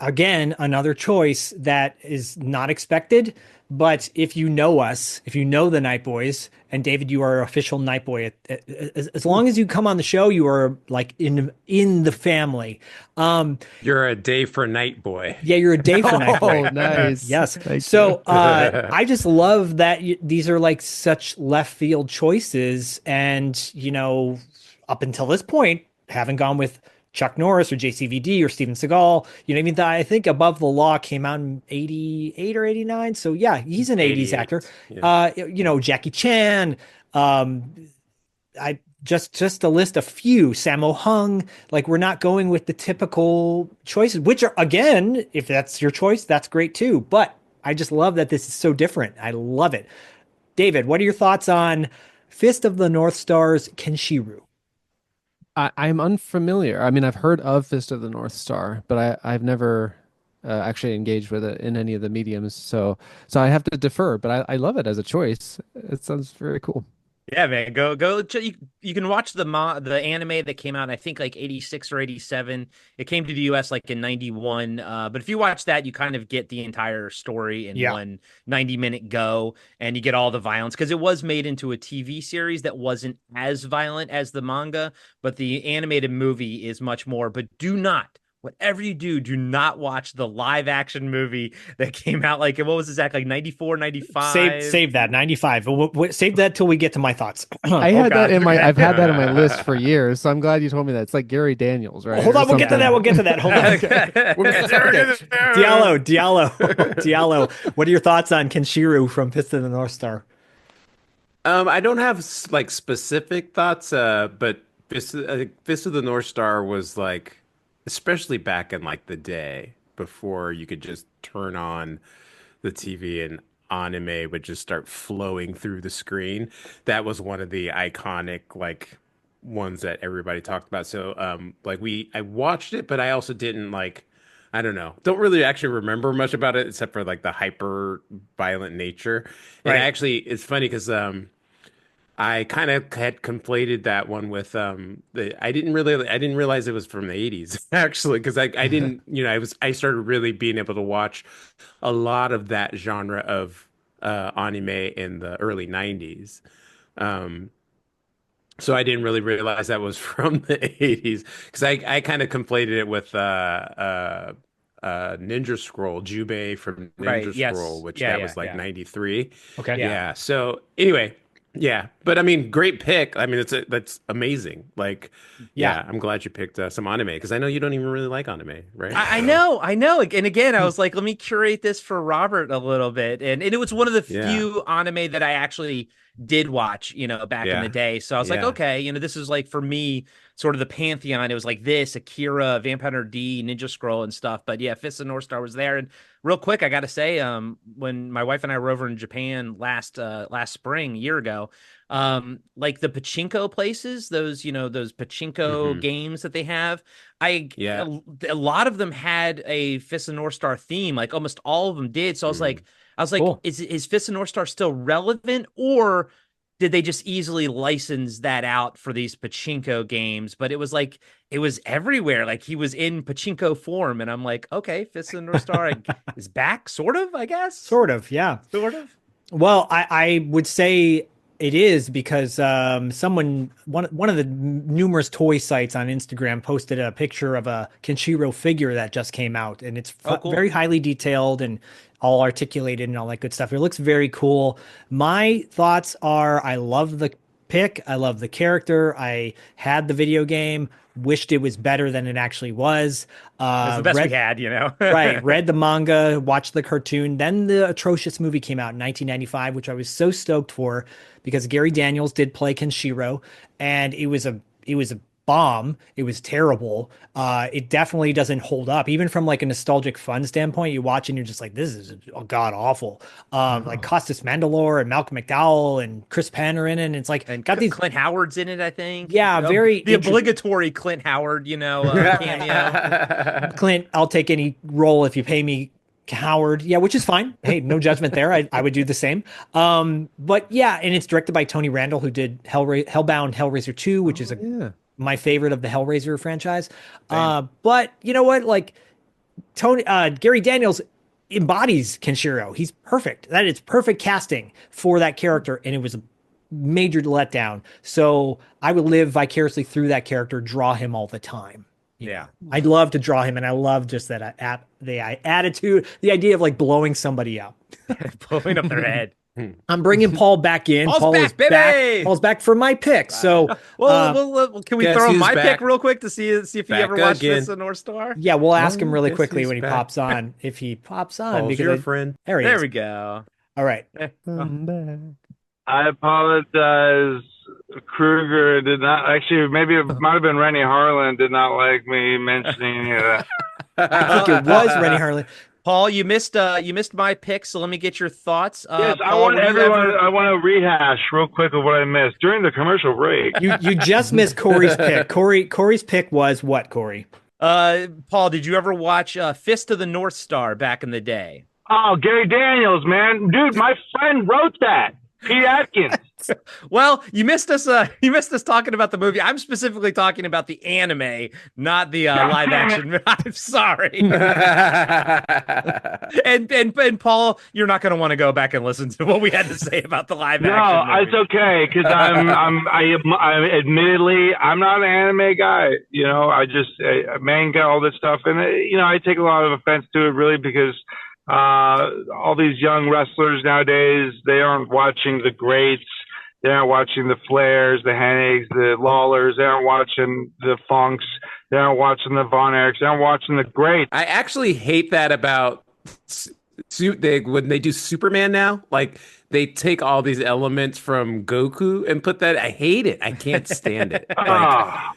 again, another choice that is not expected. But if you know us, if you know the Night Boys, and David, you are official Night Boy. As long as you come on the show, you are like in the family.
You're a day for Night Boy.
Yeah, you're a day for Night Boy.
Oh, nice.
Yes.
Thank
So
you.
I just love that these are like such left field choices. And, up until this point, haven't gone with Chuck Norris or JCVD or Steven Seagal. I mean, I think Above the Law came out in 88 or 89. So yeah, he's an 80s actor.
Yeah.
Jackie Chan, I just to list a few, Sammo Hung. Like, we're not going with the typical choices, which are, again, if that's your choice, that's great too. But I just love that this is so different. I love it. David, what are your thoughts on Fist of the North Star's Kenshiro?
I'm unfamiliar. I mean, I've heard of Fist of the North Star, but I've never actually engaged with it in any of the mediums. So I have to defer, but I love it as a choice. It sounds very cool.
Yeah, man, go. You can watch the anime that came out, I think like 86 or 87. It came to the US like in 91. But if you watch that, you kind of get the entire story in one 90-minute go, and you get all the violence, because it was made into a TV series that wasn't as violent as the manga, but the animated movie is much more. But whatever you do, do not watch the live action movie that came out like, what was this, like 94, 95?
Save that 95. Save that till we get to my thoughts.
I had that in my I've had that in my list for years, so I'm glad you told me that. It's like Gary Daniels, right?
Hold
Or
on, we'll get to that. We'll get to that. Hold on. Diallo. What are your thoughts on Kenshiro from Fist of the North Star?
I don't have like specific thoughts, but Fist of the North Star was like, especially back in like the day before you could just turn on the TV and anime would just start flowing through the screen. That was one of the iconic like ones that everybody talked about. So like I watched it, but I also didn't like, I don't know, don't really actually remember much about it except for like the hyper violent nature. And
Right.
actually it's funny because I kind of had conflated that one with I didn't realize it was from the 80s actually, because I didn't, I started really being able to watch a lot of that genre of anime in the early 90s. So I didn't really realize that was from the 80s, because I kind of conflated it with Ninja Scroll, Jubei from Ninja
Right, yes.
Scroll, which
Yeah,
that
yeah,
was like
yeah.
93.
Okay.
Yeah. So anyway, Yeah, but I mean, great pick. I mean, that's amazing. Like,
Yeah.
yeah, I'm glad you picked some anime because I know you don't even really like anime, right?
I
So,
know, I know. And again, I was like, let me curate this for Robert a little bit. And it was one of the
yeah,
few anime that I actually did watch, back in the
yeah,
day. So I was like,
yeah.
okay, this is like for me, sort of the pantheon. It was like this, Akira, Vampire Hunter D, Ninja Scroll and stuff. But yeah, Fist of North Star was there. And real quick, I gotta say, when my wife and I were over in Japan last spring, a year ago, like the pachinko places, those pachinko
Hmm.
games that they have. I
Yeah.
a lot of them had a Fist of North Star theme, like almost all of them did. So
Mm.
I was like,
Cool.
is Fist of North Star still relevant, or did they just easily license that out for these pachinko games? But it was like it was everywhere. Like he was in pachinko form, and I'm like, okay, Fist of North Star is back, sort of, I guess,
Sort of, yeah.
sort of.
Well, I would say it is because one of the numerous toy sites on Instagram posted a picture of a Kenshiro figure that just came out, and it's
Oh, cool.
very highly detailed and all articulated and all that good stuff. It looks very cool. My thoughts are, I love the pick. I love the character. I had the video game. Wished it was better than it actually was.
That's the best we
Read
had.
Right. Read the manga, watched the cartoon. Then the atrocious movie came out in 1995, which I was so stoked for because Gary Daniels did play Kenshiro, and it was a bomb. It was terrible. It definitely doesn't hold up, even from like a nostalgic fun standpoint. You watch and you're just like, this is god awful. Like Costas Mandalore and Malcolm McDowell and Chris Penn are in it, and it's like
And
got these.
Clint Howard's in it, I think.
Yeah, very
The obligatory Clint Howard, cameo.
Clint, I'll take any role if you pay me, Howard. Yeah, which is fine. Hey, no judgment there. I would do the same. But yeah, and it's directed by Tony Randall, who did Hellbound Hellraiser 2, which is
Yeah.
my favorite of the Hellraiser franchise. But you know what? Like Gary Daniels embodies Kenshiro. He's perfect. That is perfect casting for that character, and it was a major letdown. So I would live vicariously through that character, draw him all the time.
Yeah.
I'd love to draw him, and I love just that the attitude, the idea of like blowing somebody up.
Blowing up their head.
I'm bringing Paul back in.
Paul's
Paul
back,
is
baby!
back. Paul's back for my pick. So,
Well, can we
Guess
throw
who's
my
back?
pick real quick to see if he
Back
ever watched
again.
this in North Star?
yeah, we'll ask him really
guess
quickly
who's
when he
back.
pops on. If he pops on,
Paul's
because
your friend.
there he
There
is.
we go.
All right.
I'm back.
I apologize. Kruger did not actually. Maybe it might have been Rennie Harlan did not like me mentioning it.
I think it was Rennie Harlan.
Paul, you missed my pick, so let me get your thoughts.
Yes, I
Paul,
want
were you
everyone.
ever-
I want to rehash real quick of what I missed during the commercial break.
You just missed Corey's pick. Corey's pick was what, Corey?
Paul, did you ever watch Fist of the North Star back in the day?
Oh, Gary Daniels, man, dude, my friend wrote that. Pete Atkins.
Well, you missed us. You missed us talking about the movie. I'm specifically talking about the anime, not the live action. I'm sorry. and Paul, you're not going to want to go back and listen to what we had to say about the live
No,
action.
it's okay because I admittedly I'm not an anime guy. You know, I just manga all this stuff, and I take a lot of offense to it really because all these young wrestlers nowadays they aren't watching the greats. They aren't watching the Flairs, the Hennigs, the Lawlers. They aren't watching the Funks. They aren't watching the Von Erichs. They aren't watching the greats.
I actually hate that about when they do Superman now. Like they take all these elements from Goku and put that. I hate it. I can't stand it. Like,
Ah.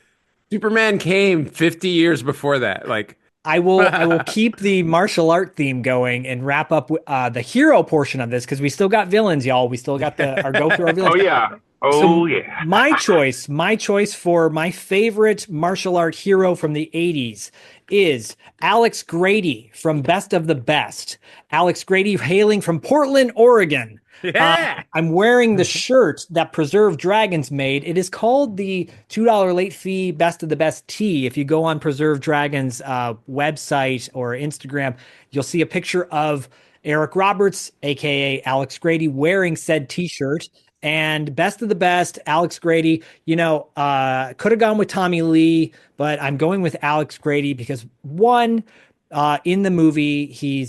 Superman came 50 years before that. Like
I will keep the martial art theme going and wrap up the hero portion of this because we still got villains, y'all. We still got our go through our villains.
Oh yeah. Oh yeah.
My choice for my favorite martial art hero from the 80s is Alex Grady from Best of the Best. Alex Grady hailing from Portland, Oregon.
Yeah.
I'm wearing the shirt that Preserve Dragons made. It is called the $2 late fee Best of the Best tee. If you go on Preserve Dragons website or Instagram, you'll see a picture of Eric Roberts, aka Alex Grady, wearing said t-shirt. And Best of the Best, Alex Grady, could have gone with Tommy Lee, but I'm going with Alex Grady because one, in the movie, he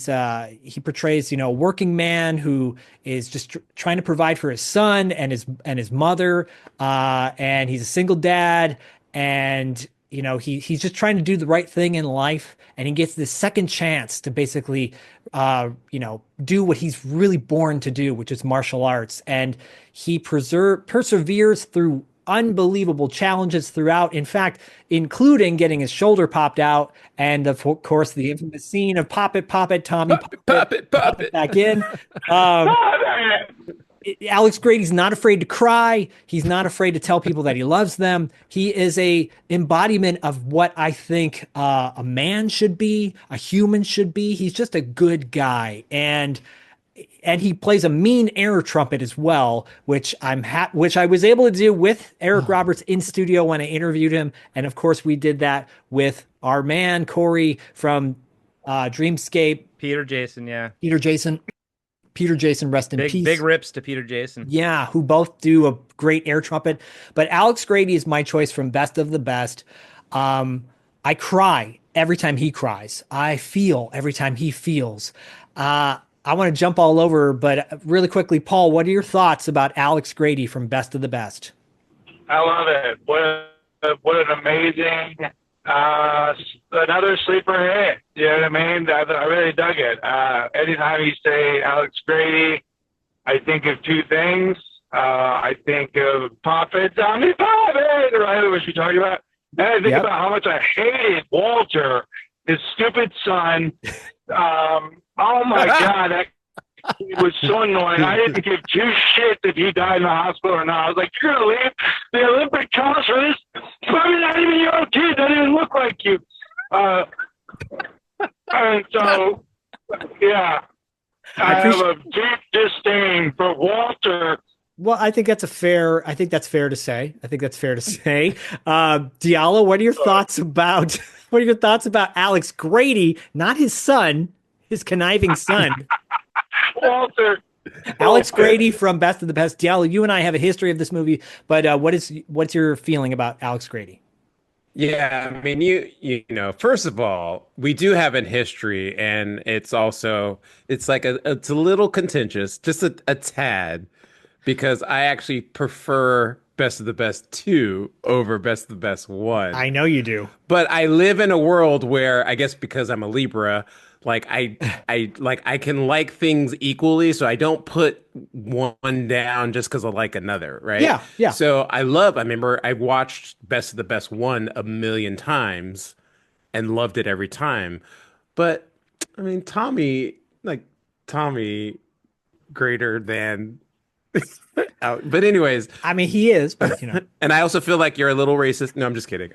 portrays, a working man who is just trying to provide for his son and his mother, and he's a single dad, and he's just trying to do the right thing in life, and he gets this second chance to basically, do what he's really born to do, which is martial arts, and he perseveres through unbelievable challenges throughout, in fact, including getting his shoulder popped out, and of course the infamous scene of pop it, Tommy, pop it back in. Alex Grady's not afraid to cry. He's not afraid to tell people that he loves them. He is a embodiment of what I think a man should be, a human should be. He's just a good guy, and he plays a mean air trumpet as well, which which I was able to do with Eric Roberts in studio when I interviewed him, and of course we did that with our man Corey from Dreamscape.
Peter Jason,
rest in peace.
Big rips to Peter Jason.
Yeah, who both do a great air trumpet. But Alex Grady is my choice from Best of the Best. I cry every time he cries. I feel every time he feels. I want to jump all over, but really quickly, Paul, what are your thoughts about Alex Grady from Best of the Best?
I love it. What an amazing another sleeper hit. You know what I mean? I really dug it. Anytime you say Alex Grady, I think of two things. I think of Pop It, Tommy Pop It, right? What you talking about? And I think about how much I hated Walter, his stupid son. Oh my God, that kid was so annoying. I didn't give two shits if he died in the hospital or not. I was like, you're gonna leave the Olympic trials for this? It's probably not even your own kid. Doesn't even look like you. And so, yeah, I have a deep disdain for Walter.
Well, I think that's fair to say. Diallo, what are your thoughts about Alex Grady, not his son, his conniving son?
Walter.
Alex Grady from Best of the Best. Diallo, you and I have a history of this movie, but what's your feeling about Alex Grady?
Yeah, I mean, you know, first of all, we do have a history, and it's also it's a little contentious, just a tad, because I actually prefer Best of the Best 2 over Best of the Best 1.
I know you do.
But I live in a world where, I guess because I'm a Libra, like I can like things equally, so I don't put one down just because I like another, right?
Yeah.
So I remember I watched Best of the Best 1 a million times and loved it every time. But I mean, Tommy greater than but anyways,
I mean, he is, but you know.
And I also feel like you're a little racist. No, I'm just kidding.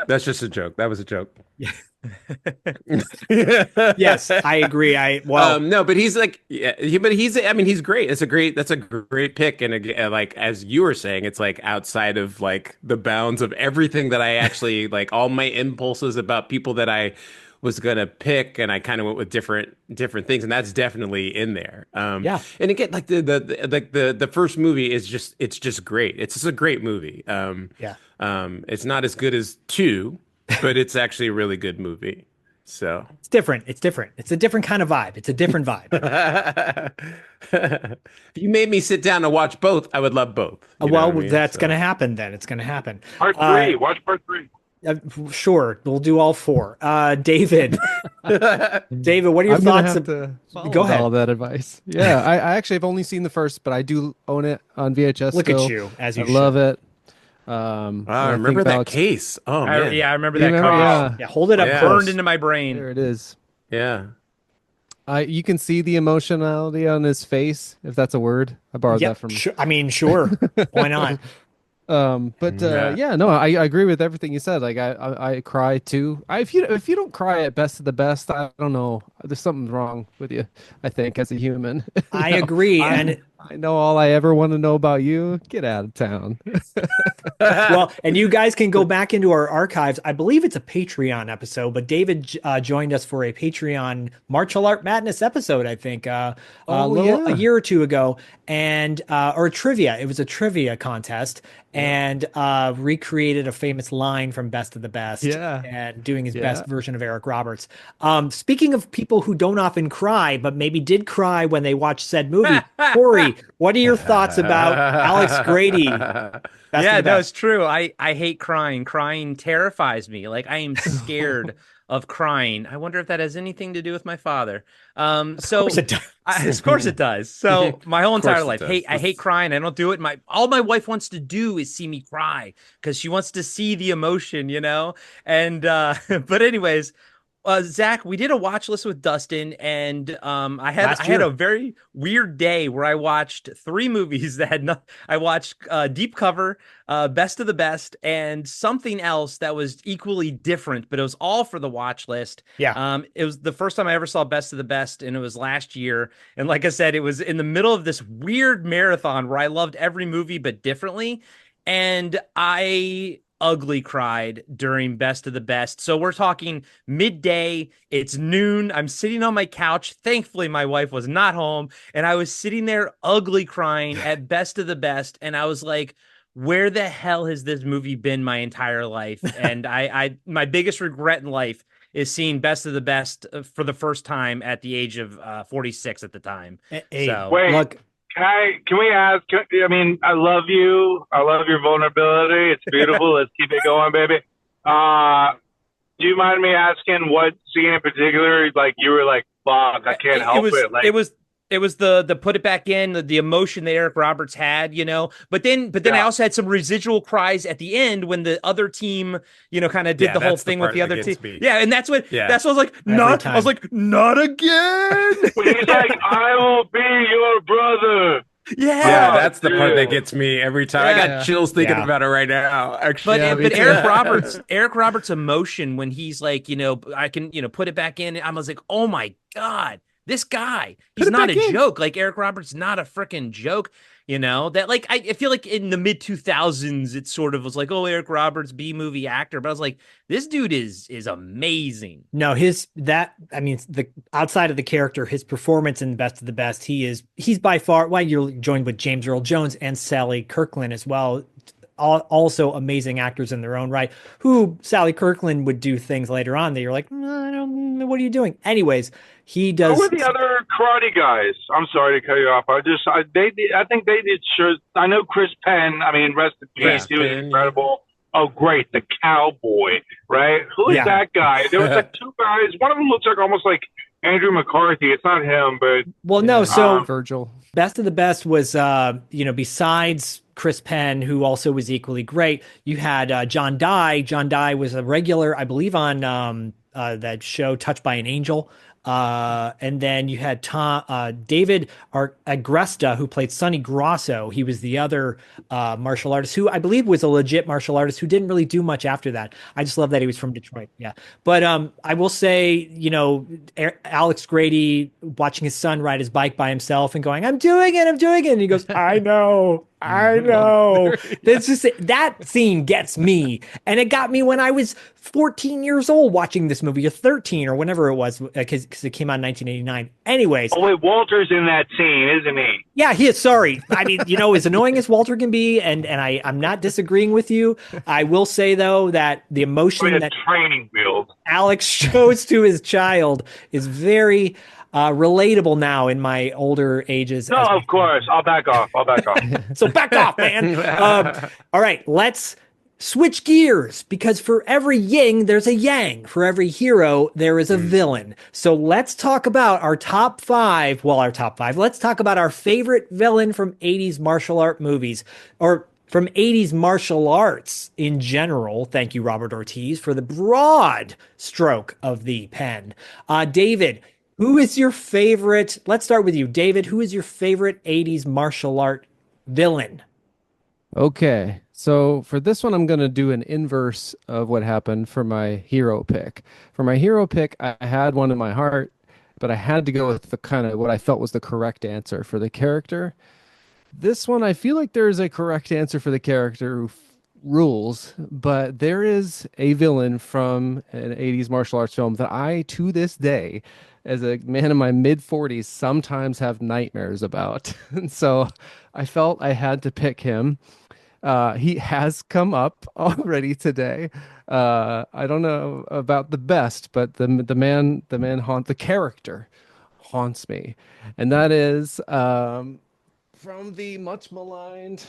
That's just a joke. That was a joke.
Yes, I agree.
No, but he's like, I mean, he's great. That's a great pick. And like, as you were saying, it's like outside of like the bounds of everything that I actually like, all my impulses about people that I was gonna pick, and I kind of went with different things, and that's definitely in there.
Yeah.
And again, like the first movie is just great. It's just a great movie. It's not as good as 2, but it's actually a really good movie. So
it's different. It's a different kind of vibe. It's a different vibe.
If you made me sit down and watch both, I would love both.
That's gonna happen then. It's gonna happen.
Part 3. Watch part 3.
Sure, we'll do all 4. David, what are your thoughts?
Go ahead. All that advice. Yeah, I actually have only seen the first, but I do own it on VHS.
Look at you, as you
I love it.
I remember that case. Oh man,
I remember that case.
Yeah, hold it up,
burned into my brain.
There it is.
Yeah.
You can see the emotionality on his face, if that's a word. I borrowed that from.
Sure. Why not?
I agree with everything you said. Like I cry too. If you don't cry at Best of the Best, I don't know. There's something wrong with you, I think, as a human.
I agree. And
I know all I ever want to know about you. Get out of town.
Well, and you guys can go back into our archives. I believe it's a Patreon episode, but David joined us for a Patreon Martial Art Madness episode, I think, a year or two ago, and or trivia. It was a trivia contest, and recreated a famous line from Best of the Best, and doing his best version of Eric Roberts. Speaking of people who don't often cry, but maybe did cry when they watched said movie, Corey, what are your thoughts about Alex Grady?
Yeah, no, it's true. I hate crying. Crying terrifies me. Like, I am scared of crying. I wonder if that has anything to do with my father. Of course it does. Of course it does. So my whole entire life, I hate crying. I don't do it. All my wife wants to do is see me cry because she wants to see the emotion, you know? And but anyways, Zach, we did a watch list with Dustin, and I had a very weird day where I watched 3 movies that had no. I watched Deep Cover, Best of the Best, and something else that was equally different, but it was all for the watch list.
Yeah.
It was the first time I ever saw Best of the Best, and it was last year. And like I said, it was in the middle of this weird marathon where I loved every movie but differently, and I ugly cried during Best of the Best. So we're talking midday, it's noon, I'm sitting on my couch. Thankfully my wife was not home, and I was sitting there ugly crying at Best of the Best, and I was like, where the hell has this movie been my entire life? And I my biggest regret in life is seeing Best of the Best for the first time at the age of 46 at the time. So
wait,
look,
can we ask? I mean, I love you. I love your vulnerability. It's beautiful. Let's keep it going, baby. Do you mind me asking what scene in particular? Like, you were like, "Fuck, I can't help it." Like,
it was the put it back in, the emotion that Eric Roberts had, you know. But then I also had some residual cries at the end when the other team, you know, kind of did the whole thing with the other team. Yeah, and that's what I was like, not. I was like, not again.
When he's like, "I will be your brother."
Yeah, that's the part that gets me every time. I got chills thinking about it right now. Actually,
but Eric Roberts' emotion when he's like, you know, I can, you know, put it back in. I was like, oh my God. This guy, he's not a joke. Like, Eric Roberts, not a freaking joke. You know, that, like, I feel like in the mid 2000s, it sort of was like, oh, Eric Roberts, B-movie actor. But I was like, this dude is amazing.
No, the outside of the character, his performance in Best of the Best, he's by far, well, you're joined with James Earl Jones and Sally Kirkland as well. Also amazing actors in their own right, who Sally Kirkland would do things later on that you're like, I don't know, what are you doing? Anyways, he does.
Who were the other karate guys? I'm sorry to cut you off. I think they did sure. I know Chris Penn. I mean, rest in peace. He was incredible. Oh, great. The cowboy, right? Who is that guy? There was like 2 guys. One of them looks like almost like Andrew McCarthy. It's not him, but.
Well, no. So
Virgil.
Best of the Best was, besides Chris Penn, who also was equally great, you had John Dye. John Dye was a regular, I believe, on that show Touched by an Angel. And then you had David Agresta, who played Sonny Grosso. He was the other martial artist who I believe was a legit martial artist who didn't really do much after that. I just love that he was from Detroit. Yeah. But I will say, you know, Alex Grady watching his son ride his bike by himself and going, I'm doing it. And he goes, I know. That's just that scene gets me, and it got me when I was 14 years old watching this movie, or 13 or whenever it was, because it came out in 1989. Anyways,
oh wait, Walter's in that scene, isn't he?
Yeah, he is. Sorry, I mean, you know, as annoying as Walter can be, and I'm not disagreeing with you. I will say though that the emotion that
training wheels
Alex shows to his child is very relatable now in my older ages.
No, of course. I'll back off.
So back off, man. All right, let's switch gears, because for every yin, there's a yang. For every hero, there is a villain. So let's talk about our top 5. Well, our top 5. Let's talk about our favorite villain from 80s martial art movies, or from 80s martial arts in general. Thank you, Robert Ortiz, for the broad stroke of the pen. David, who is your favorite? Let's start with you, David. Who is your favorite 80s martial art villain?
Okay, so for this one, I'm going to do an inverse of what happened for my hero pick. For my hero pick, I had one in my heart, but I had to go with the kind of what I felt was the correct answer for the character. This one, I feel like there is a correct answer for the character who rules, but there is a villain from an 80s martial arts film that I, to this day, as a man in my mid 40s, sometimes have nightmares about. And so I felt I had to pick him. He has come up already today. I don't know about the best, but the character haunts me, and that is from the much maligned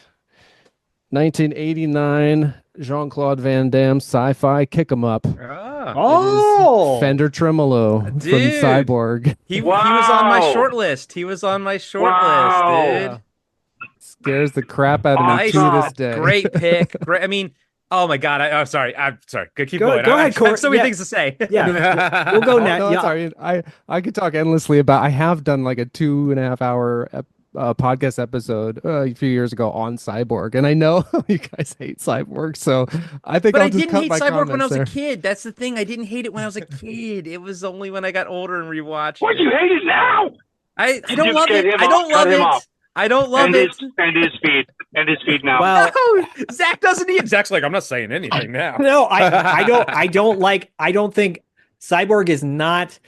1989 Jean-Claude Van Damme sci-fi kick 'em up.
Ah,
Oh,
Fender Tremolo from
Dude.
Cyborg.
he was on my
Wow.
short list. He was on my short
Wow.
list, dude.
Scares the crap out of me
Nice.
to this day.
Great pick. Great. I mean, oh my god. I'm sorry. Keep
Go-
going.
go
I
ahead,
have
Court.
so many
Yeah.
things to say.
yeah. We'll go
Oh,
next.
no,
Yeah.
sorry. I could talk endlessly about. I have done like a 2.5 hour podcast episode a few years ago on Cyborg, and I know you guys hate Cyborg, so I think
But
I'll
I
just
didn't
cut
hate
my
Cyborg when I was
comments
a
there.
kid. That's the thing. I didn't hate it when I was a kid. It was only when I got older and rewatched
Why'd
it.
you hate it now?
I don't
Just
love
get
it.
him
I
off.
don't
Cut
love
him
it.
off.
I don't love
And
it.
his feed now.
Well,
No, Zach doesn't need. Zach's like, I'm not saying anything now.
no, I don't think Cyborg is not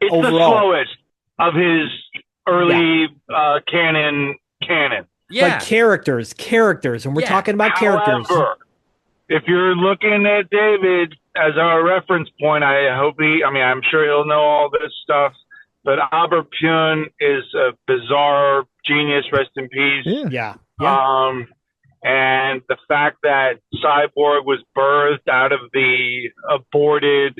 it's
overall.
the slowest of his early canon.
Yeah.
But characters, and we're
Yeah.
talking about characters.
However, if you're looking at David as our reference point, I'm sure he'll know all this stuff, but Albert Pune is a bizarre genius, rest in peace.
Yeah.
Yeah.
And the fact that Cyborg was birthed out of the aborted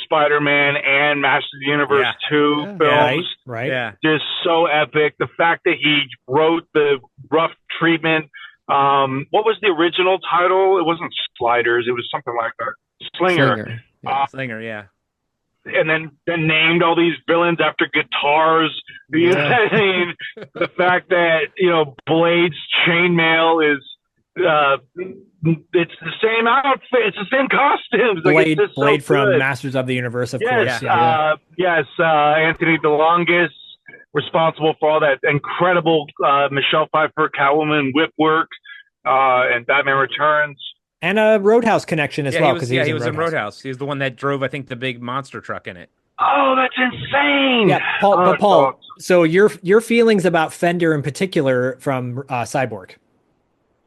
Spider-Man and Masters of the Universe 2
Yeah.
films.
Right.
Yeah.
Just so epic. The fact that he wrote the rough treatment. What was the original title? It wasn't Sliders. It was something like that. Slinger.
Yeah.
Singer, yeah.
And then named all these villains after guitars. You know what I mean? The fact that, Blade's chainmail is, it's the same outfit. It's the same costumes.
Blade,
it's just
Blade
so
from
good.
Masters of the Universe, of
Yes,
course. Yeah.
Anthony DeLongis, responsible for all that incredible Michelle Pfeiffer Catwoman whip work and Batman Returns.
And a Roadhouse connection as
Yeah,
well.
he was,
'cause
he was in Roadhouse. He was the one that drove, I think, the big monster truck in it.
Oh, that's insane!
Yeah, Paul.
Oh,
But Paul, so your feelings about Fender in particular from Cyborg?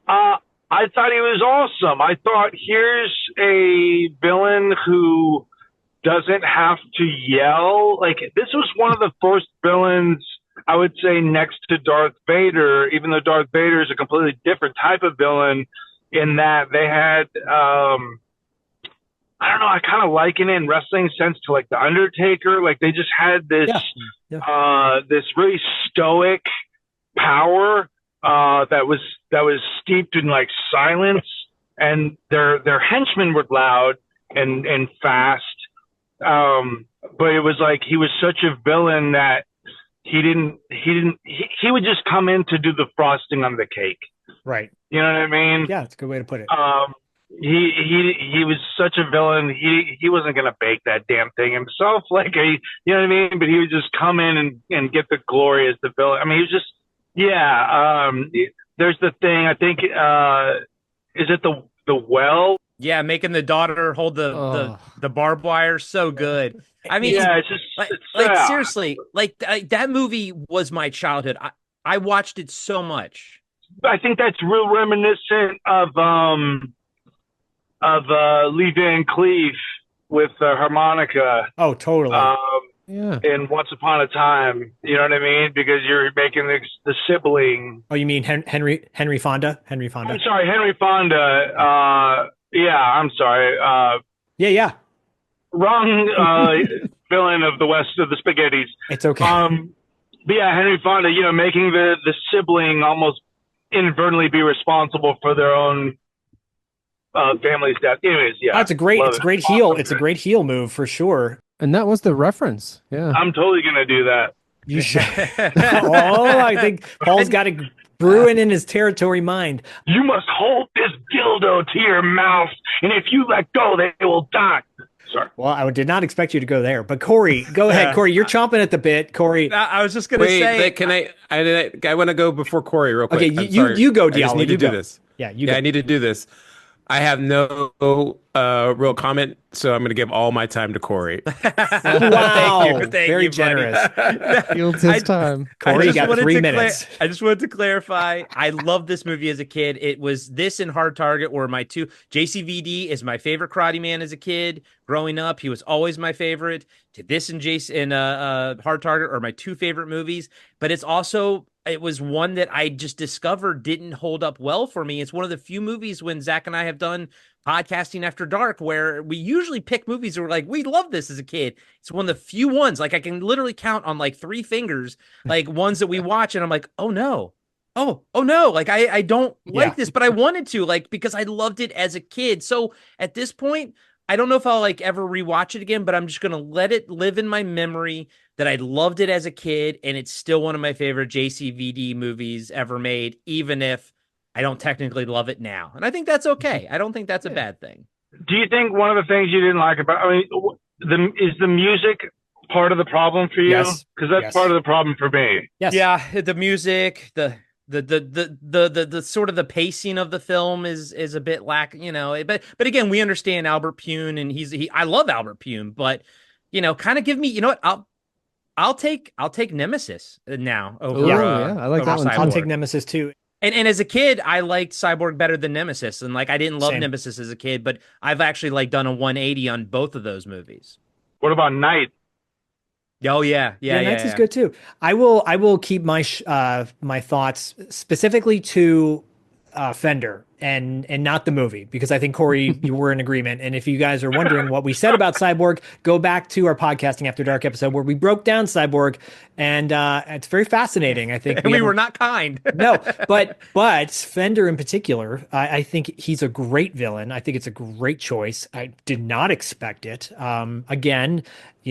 I thought he was awesome. I thought, here's a villain who doesn't have to yell. Like, this was one of the first villains, I would say, next to Darth Vader, even though Darth Vader is a completely different type of villain in that they had, I don't know, I kind of liken it in wrestling sense to like The Undertaker. Like, they just had this, this really stoic power that was steeped in like silence, and their henchmen were loud and fast. But it was like he was such a villain that he would just come in to do the frosting on the cake.
Right.
You know what I mean?
Yeah, it's a good way to put it.
He was such a villain. He wasn't gonna bake that damn thing himself. Like, you know what I mean? But he would just come in and get the glory as the villain. I mean, he was just, there's the thing, I think, is it the well?
Yeah, making the daughter hold the barbed wire, so good. I mean,
it's just
like seriously, like that movie was my childhood. I watched it so much.
I think that's real reminiscent of Lee Van Cleef with harmonica.
Oh, totally.
In Once Upon a Time, you know what I mean? Because you're making the sibling.
Oh, you mean Henry Fonda?
I'm sorry, Henry Fonda. I'm sorry.
Yeah.
Wrong villain of the West of the Spaghettis.
It's okay.
But yeah, Henry Fonda, making the sibling almost inadvertently be responsible for their own family's death. Anyways, yeah.
It's a great heel. It's a great heel move for sure.
And that was the reference. Yeah.
I'm totally gonna do that.
You should. I think Paul's got it brewing in his territory mind.
You must hold this dildo to your mouth, and if you let go, they will die. Sorry.
Well, I did not expect you to go there, but Corey, go ahead.
Yeah.
Corey, you're chomping at the bit. Corey,
I was just gonna
Wait,
say,
can I want to go before Corey real quick.
okay,
I'm sorry.
you go,
I just
Diallo.
need to
You
do
go.
this.
Yeah, you
Yeah,
go.
I need to do this. I have no real comment, so I'm going to give all my time to Corey.
Wow,
Thank
very
you, buddy.
generous.
Fields his time.
Corey, you got 3
to
minutes.
I just wanted to clarify. I love this movie as a kid. It was this and Hard Target were my two. JCVD is my favorite Karate Man as a kid. Growing up, he was always my favorite. To this and Jason Hard Target are my two favorite movies. But it was one that I just discovered didn't hold up well for me. It's one of the few movies when Zach and I have done podcasting after dark where we usually pick movies that we're like, we love this as a kid. It's one of the few ones, like I can literally count on like 3 fingers, like ones that we watch and I'm like, oh no. Oh no, like I don't like this, but I wanted to, like, because I loved it as a kid. So at this point, I don't know if I'll like ever rewatch it again, but I'm just gonna let it live in my memory that I loved it as a kid, and it's still one of my favorite JCVD movies ever made, even if I don't technically love it now. And I think that's okay. I don't think that's a bad thing.
Do you think one of the things you didn't like about, I mean, is the music part of the problem for you?
Yes.
Because that's
Yes.
part of the problem for me.
Yes.
Yeah, the music, the sort of the pacing of the film is a bit but again, we understand Albert Pune, and I love Albert Pune, but kind of give me, you know what, I'll take Nemesis now over.
Yeah, I like that one too.
I'll
Cyborg.
take Nemesis too.
And as a kid, I liked Cyborg better than Nemesis, and like I didn't love
Same.
Nemesis as a kid, but I've actually like done a 180 on both of those movies.
What about Night?
Oh yeah,
Knights is good too. I will keep my my thoughts specifically to Fender and not the movie, because I think Corey, you were in agreement. And if you guys are wondering what we said about Cyborg, go back to our podcasting after dark episode where we broke down Cyborg, and it's very fascinating. I think
And we were not kind.
no, but Fender in particular, I think he's a great villain. I think it's a great choice. I did not expect it. Again,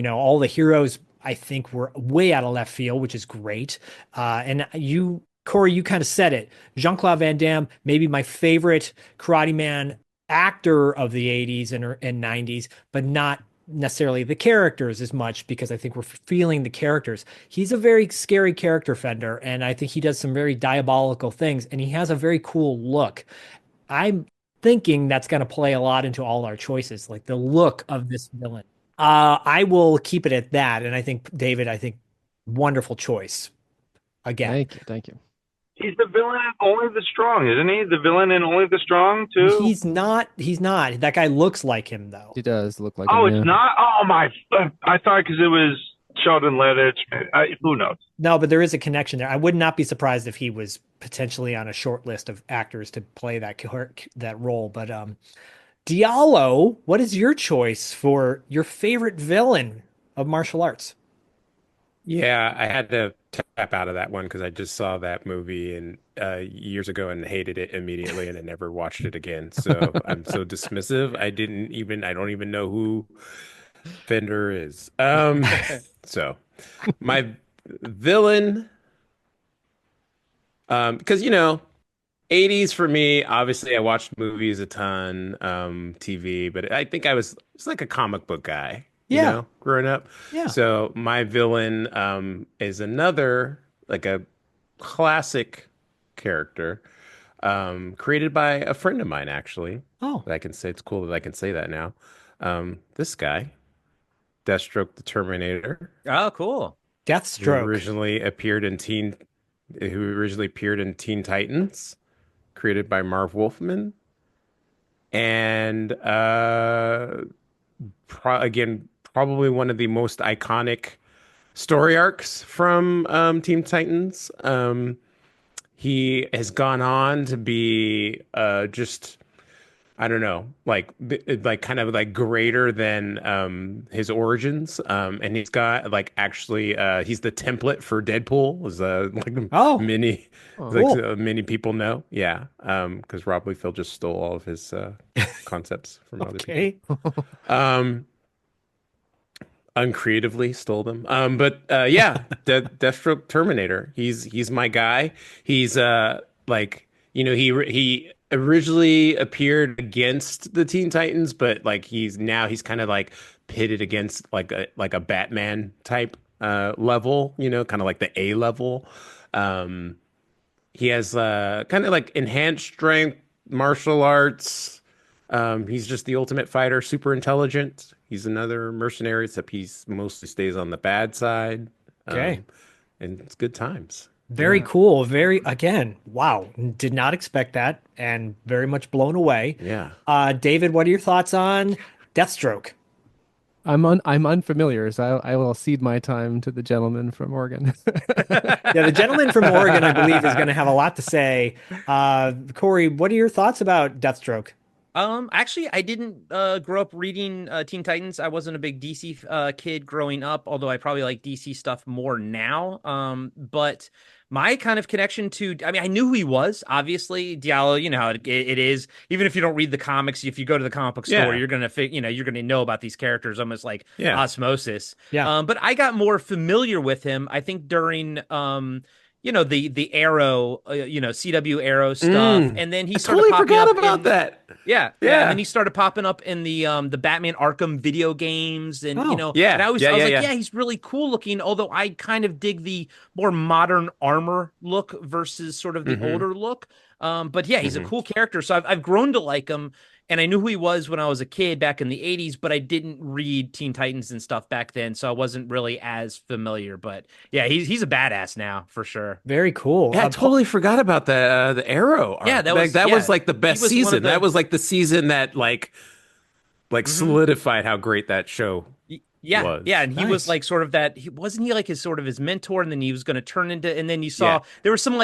all the heroes I think were way out of left field, which is great. And you, Corey, you kind of said it. Jean-Claude Van Damme, maybe my favorite Karate Man actor of the 80s and 90s, but not necessarily the characters as much, because I think we're feeling the characters. He's a very scary character, Fender, and I think he does some very diabolical things, and he has a very cool look. I'm thinking that's going to play a lot into all our choices, like the look of this villain. I will keep it at that, and I think, David, wonderful choice. Again.
Thank you.
He's the villain in Only the Strong, isn't he? The villain in Only the Strong, too?
He's not. That guy looks like him, though.
He does look like
Oh,
him,
it's
yeah.
not? Oh, my. I thought because it was Sheldon Lettich. Who knows?
No, but there is a connection there. I would not be surprised if he was potentially on a short list of actors to play that role. But Diallo, what is your choice for your favorite villain of martial arts?
Yeah, I had to tap out of that one because I just saw that movie and years ago and hated it immediately, and I never watched it again. So I'm so dismissive. I don't even know who Fender is. So my villain, because 80s for me, obviously I watched movies a ton, TV, but I think I was like a comic book guy.
Yeah.
Growing up.
Yeah.
So my villain is another, like, a classic character created by a friend of mine, actually.
Oh.
I can say, it's cool that I can say that now. This guy, Deathstroke the Terminator,
Oh, cool.
who
Deathstroke.
originally appeared in Teen Titans, created by Marv Wolfman. And probably one of the most iconic story arcs from Teen Titans. He has gone on to be just, I don't know, like kind of like greater than his origins. And he's got like actually he's the template for Deadpool, as
Oh.
many
cool.
many people know. Yeah, because Rob Liefeld just stole all of his concepts from other people.
Okay.
Uncreatively stole them. But yeah, Deathstroke Terminator. He's my guy. He's he originally appeared against the Teen Titans, but like he's kind of like pitted against like a Batman type level, kind of like the A level. Um, he has kind of like enhanced strength, martial arts. He's just the ultimate fighter, super intelligent. He's another mercenary, except he's mostly stays on the bad side.
Okay.
And it's good times.
Very cool. Very, again, wow. Did not expect that and very much blown away.
Yeah.
David, what are your thoughts on Deathstroke?
I'm unfamiliar, so I will cede my time to the gentleman from Oregon.
Yeah, the gentleman from Oregon, I believe, is going to have a lot to say. Corey, what are your thoughts about Deathstroke?
Actually, I didn't grow up reading Teen Titans. I wasn't a big DC kid growing up, although I probably like DC stuff more now. But my kind of connection to, I mean, I knew who he was, obviously. Diallo, you know how it is. Even if you don't read the comics, if you go to the comic book store, you're gonna you're gonna know about these characters almost like osmosis.
Yeah.
But I got more familiar with him, I think, during the Arrow, CW Arrow stuff, and then he started
totally
popping
forgot
up
about that.
Yeah. And then he started popping up in the Batman Arkham video games, and and I was like, he's really cool looking. Although I kind of dig the more modern armor look versus sort of the older look. But yeah, he's a cool character, so I've grown to like him. And I knew who he was when I was a kid back in the 80s, but I didn't read Teen Titans and stuff back then, so I wasn't really as familiar. But yeah, he's a badass now for sure.
Very cool.
Yeah, I totally forgot about the Arrow arc.
Yeah,
that was like the best season. That was like the season that like solidified how great that show was.
Yeah, and he was like sort of that. Wasn't he like his mentor, and then he was going to turn into. And then you saw there were some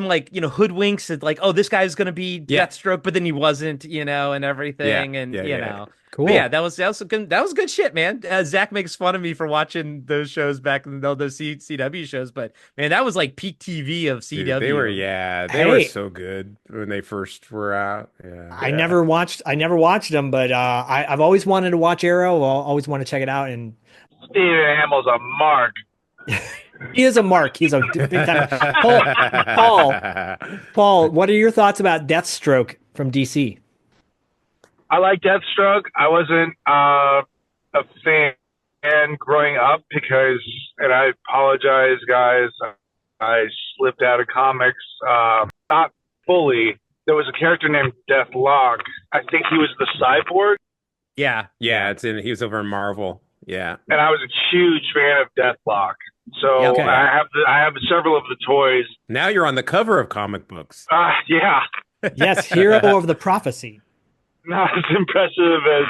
hoodwinks that like, oh, this guy's gonna be Deathstroke, but then he wasn't, and everything, cool. But yeah, that was good shit, man. Zach makes fun of me for watching those shows back in those CW shows, but man, that was like peak TV of CW.
Dude, they were so good when they first were out. Yeah,
I never watched them, but I've always wanted to watch Arrow. I'll always want to check it out. And
Stephen Amell's a mark.
He is a mark. He's a big time. Paul, what are your thoughts about Deathstroke from DC?
I like Deathstroke. I wasn't a fan growing up because, and I apologize, guys, I slipped out of comics. Not fully. There was a character named Deathlock. I think he was the cyborg.
Yeah.
He was over in Marvel. Yeah.
And I was a huge fan of Deathlock. So I have several of the toys.
Now you're on the cover of comic books.
Yeah.
Yes, hero of the prophecy.
Not as impressive as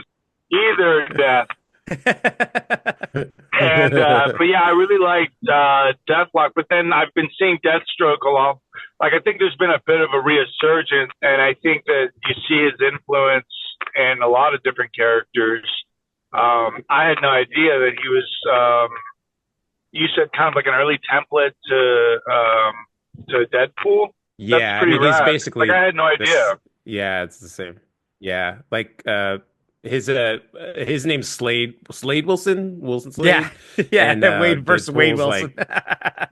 either Death. And but yeah, I really liked Deathlock. But then I've been seeing Deathstroke a lot. Like I think there's been a bit of a resurgence, and I think that you see his influence in a lot of different characters. I had no idea that he was. You said kind of like an early template to Deadpool.
Yeah,
he's
basically
like I had no idea.
Yeah, it's the same. Yeah, like his name's Slade Wilson Slade.
Yeah, and Wade versus Wade Wilson.
Like,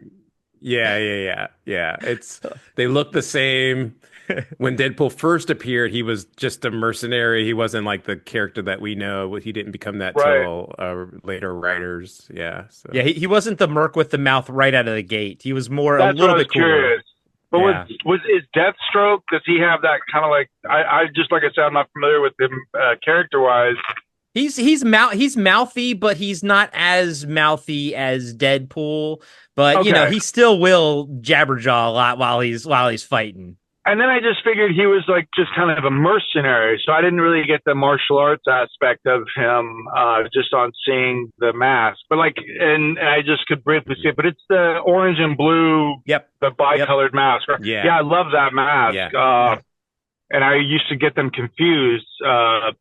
yeah. They look the same. When Deadpool first appeared, he was just a mercenary. He wasn't like the character that we know. He didn't become that till later writers. Yeah. So.
Yeah, he wasn't the merc with the mouth right out of the gate. He was more a little bit cooler.
Curious. But is Deathstroke? Does he have that kind of like? I just like I said, I'm not familiar with him character wise.
He's mouthy, but he's not as mouthy as Deadpool. But he still will jabberjaw a lot while he's fighting.
And then I just figured he was like just kind of a mercenary, so I didn't really get the martial arts aspect of him just on seeing the mask. But like, and I just could briefly see it. But it's the orange and blue, the bicolored mask. Yeah, I love that mask. Yeah. And I used to get them confused. I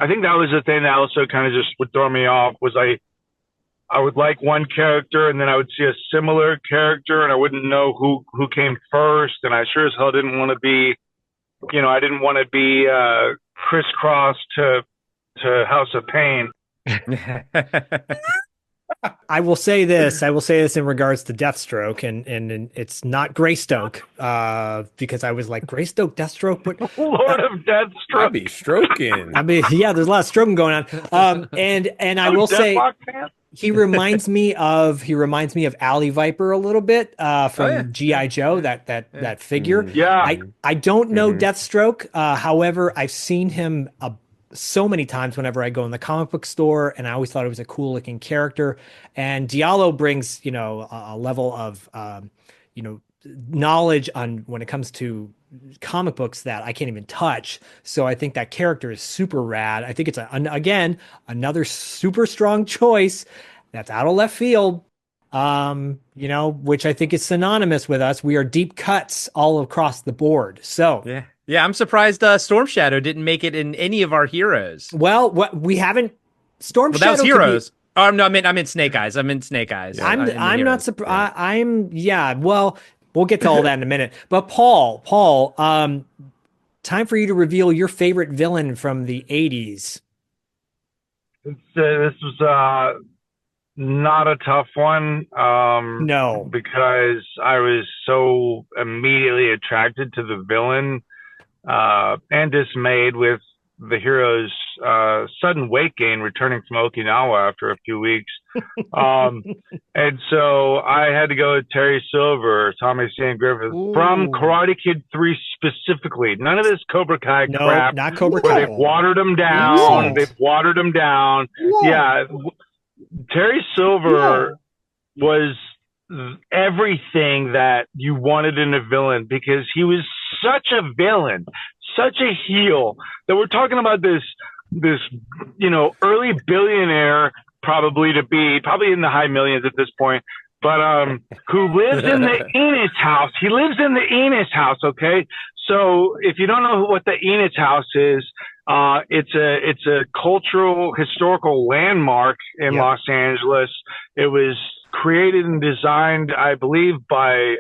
think that was the thing that also kind of just would throw me off. Was I would like one character, and then I would see a similar character, and I wouldn't know who came first. And I sure as hell didn't want to be, I didn't want to be crisscross to House of Pain.
I will say this. I will say this in regards to Deathstroke, and it's not Greystoke, because I was like Greystoke, Deathstroke, but
Lord of
I'll
Deathstroke.
be stroking.
I mean, yeah, there's a lot of stroking going on. And I will say
Deathlock fan?
he reminds me of Alley Viper a little bit from G.I. Joe, that figure.
Yeah.
I don't know Deathstroke. However, I've seen him so many times whenever I go in the comic book store, and I always thought it was a cool looking character. And Diallo brings, a level of, knowledge on when it comes to comic books that I can't even touch. So I think that character is super rad. I think it's again another super strong choice that's out of left field. Which I think is synonymous with us. We are deep cuts all across the board. So
yeah, I'm surprised Storm Shadow didn't make it in any of our heroes.
well, what we haven't Storm Shadow.
That was heroes. Oh no, I'm in Snake Eyes. I'm in Snake Eyes.
I'm not surprised. Well, we'll get to all that in a minute. But Paul, time for you to reveal your favorite villain from the 80s.
This was not a tough one.
No,
because I was so immediately attracted to the villain and dismayed with the hero's sudden weight gain returning from Okinawa after a few weeks. And so I had to go with Terry Silver, Tommy Stan Griffith from Karate Kid 3 specifically. None of this Cobra Kai crap.
Not Cobra Kai.
They've watered him down.
Whoa.
Yeah. Terry Silver was everything that you wanted in a villain, because he was such a villain, such a heel, that we're talking about this early billionaire, probably in the high millions at this point, but who lives in the Enos house. He lives in the Enos house, okay? So if you don't know what the Enos house is, it's a cultural, historical landmark in Los Angeles. It was created and designed, I believe, by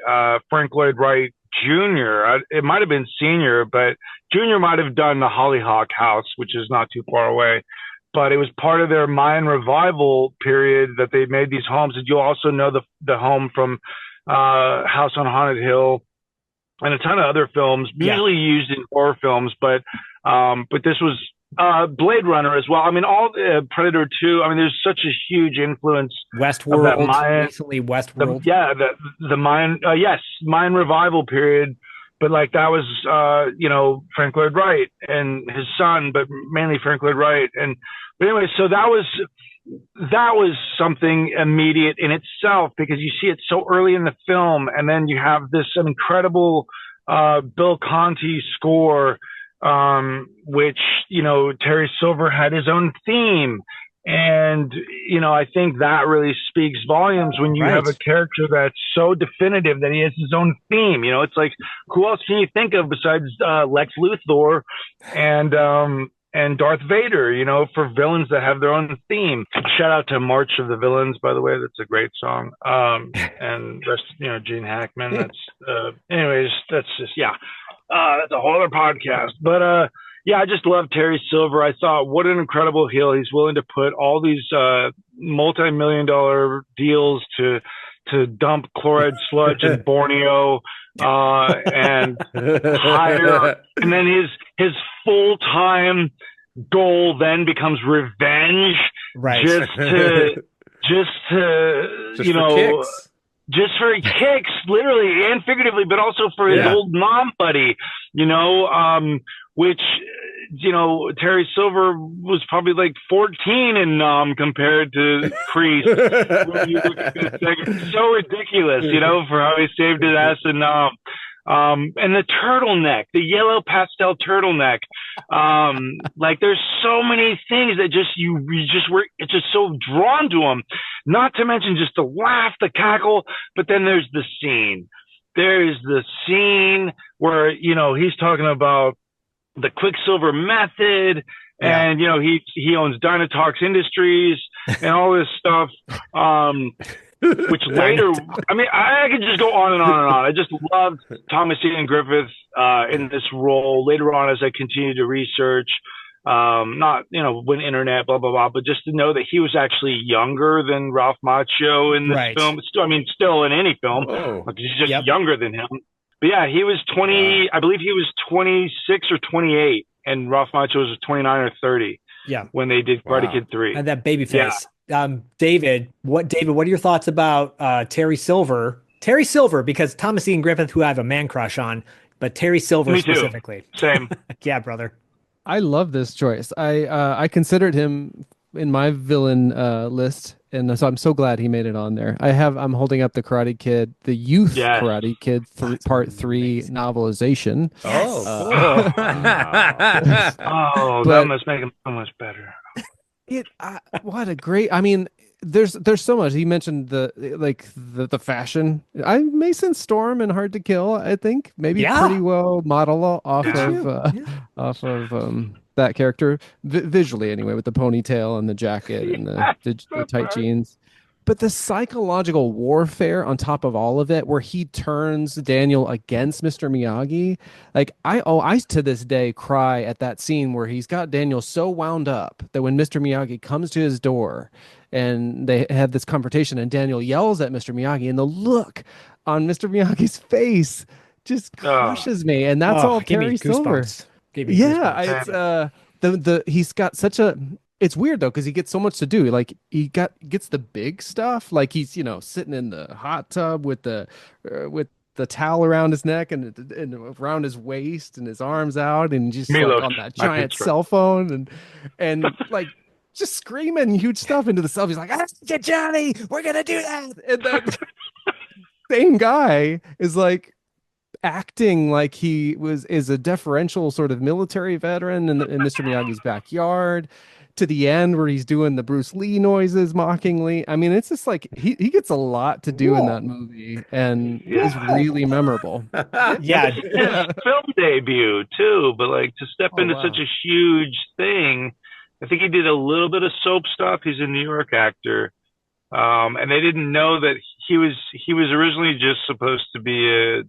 Frank Lloyd Wright Jr. It might have been Sr., but Jr. might have done the Hollyhock House, which is not too far away. But it was part of their Mayan revival period that they made these homes. And you'll also know the home from House on Haunted Hill and a ton of other films, usually used in horror films. But this was Blade Runner as well. I mean, all Predator 2. I mean, there's such a huge influence.
Westworld, recently Westworld.
The Mayan, Mayan revival period. But like that was, Frank Lloyd Wright and his son, but mainly Frank Lloyd Wright. But anyway, so that was something immediate in itself, because you see it so early in the film, and then you have this incredible Bill Conti score, which Terry Silver had his own theme. And, I think that really speaks volumes when you have a character that's so definitive that he has his own theme. It's like, who else can you think of besides Lex Luthor and Darth Vader, for villains that have their own theme. Shout out to March of the Villains, by the way. That's a great song. And rest, Gene Hackman. That's, anyways, that's just, that's a whole other podcast. But, I just love Terry Silver. I thought, what an incredible heel. He's willing to put all these multi-million-dollar deals to dump chloride sludge in Borneo and hire. And then his full-time goal then becomes revenge.
Right.
Just for kicks, literally and figuratively, but also for his old mom buddy, which, Terry Silver was probably like 14 in Nom compared to Kreese. So ridiculous, for how he saved his ass in Nom. And the turtleneck, the yellow pastel turtleneck. There's so many things that it's just so drawn to him. Not to mention just the laugh, the cackle, but then there's the scene. There's the scene where, he's talking about the Quicksilver method, and he owns Dynatox Industries and all this stuff. Which later, I mean, I could just go on and on and on. I just loved Thomas Ian Griffith in this role. Later on, as I continued to research, Not, when internet, blah, blah, blah, but just to know that he was actually younger than Ralph Macchio in this
Right.
film. Still in any film,
Oh.
like he's just
Yep.
younger than him. But yeah, he was 20, I believe he was 26 or 28, and Ralph Macchio was 29 or 30
Yeah.
when they did Karate
Wow.
Kid 3.
And that baby face. David, what are your thoughts about Terry Silver? Terry Silver, because Thomas Ian Griffith, who I have a man crush on, but Terry Silver
Me too.
specifically.
Same.
Yeah, brother.
I love this choice. I considered him in my villain list, and so I'm so glad he made it on there. I'm holding up the Karate Kid, the Youth
Yes.
Karate Kid Part 3 novelization.
Oh, cool.
Oh,
But-
that must make him so much better.
What a great! I mean, there's so much. He mentioned the fashion. Mason Storm and Hard to Kill. I think maybe
Yeah.
pretty well model off of that character visually anyway, with the ponytail and the jacket and the tight jeans. But the psychological warfare on top of all of it, where he turns Daniel against Mr. Miyagi, like I to this day cry at that scene where he's got Daniel so wound up that when Mr. Miyagi comes to his door and they have this confrontation and Daniel yells at Mr. Miyagi, and the look on Mr. Miyagi's face just crushes me, and that's all
give me
Terry Silver.
goosebumps. Give me
Yeah,
goosebumps.
it's he's got such a. It's weird though because he gets so much to do. Like gets the big stuff. Like he's sitting in the hot tub with the towel around his neck and around his waist and his arms out and just like,
Milos,
on that
my
giant
picture.
cell phone and like just screaming huge stuff into the cell. He's like, Johnny, we're gonna do that. And then same guy is like acting like he is a deferential sort of military veteran in Mr. Miyagi's backyard to the end where he's doing the Bruce Lee noises mockingly. I mean, it's just like he gets a lot to do in that movie and is really memorable.
Yeah.
His film debut too, but like to step into
wow.
such a huge thing. I think he did a little bit of soap stuff. He's a New York actor. And they didn't know that he was originally just supposed to be a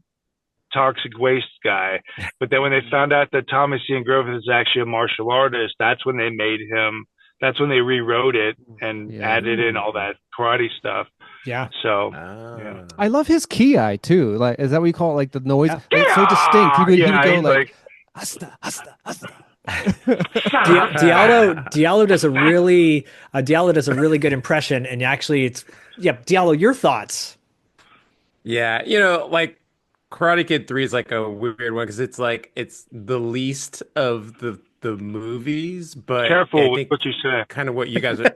toxic waste guy. But then when they found out that Thomas Ian Griffith is actually a martial artist, that's when they rewrote it and added in all that karate stuff.
Yeah.
So
Ah.
I love his ki too. Like, is that what you call it? Like the noise?
Yeah.
It's so distinct. He would go
he's
like hasta, hasta, hasta.
Diallo does a really good impression, and actually Diallo, your thoughts?
Yeah, like Karate Kid 3 is like a weird one because it's like it's the least of the movies, but
careful
I
with
think
what you say.
kind of what you guys are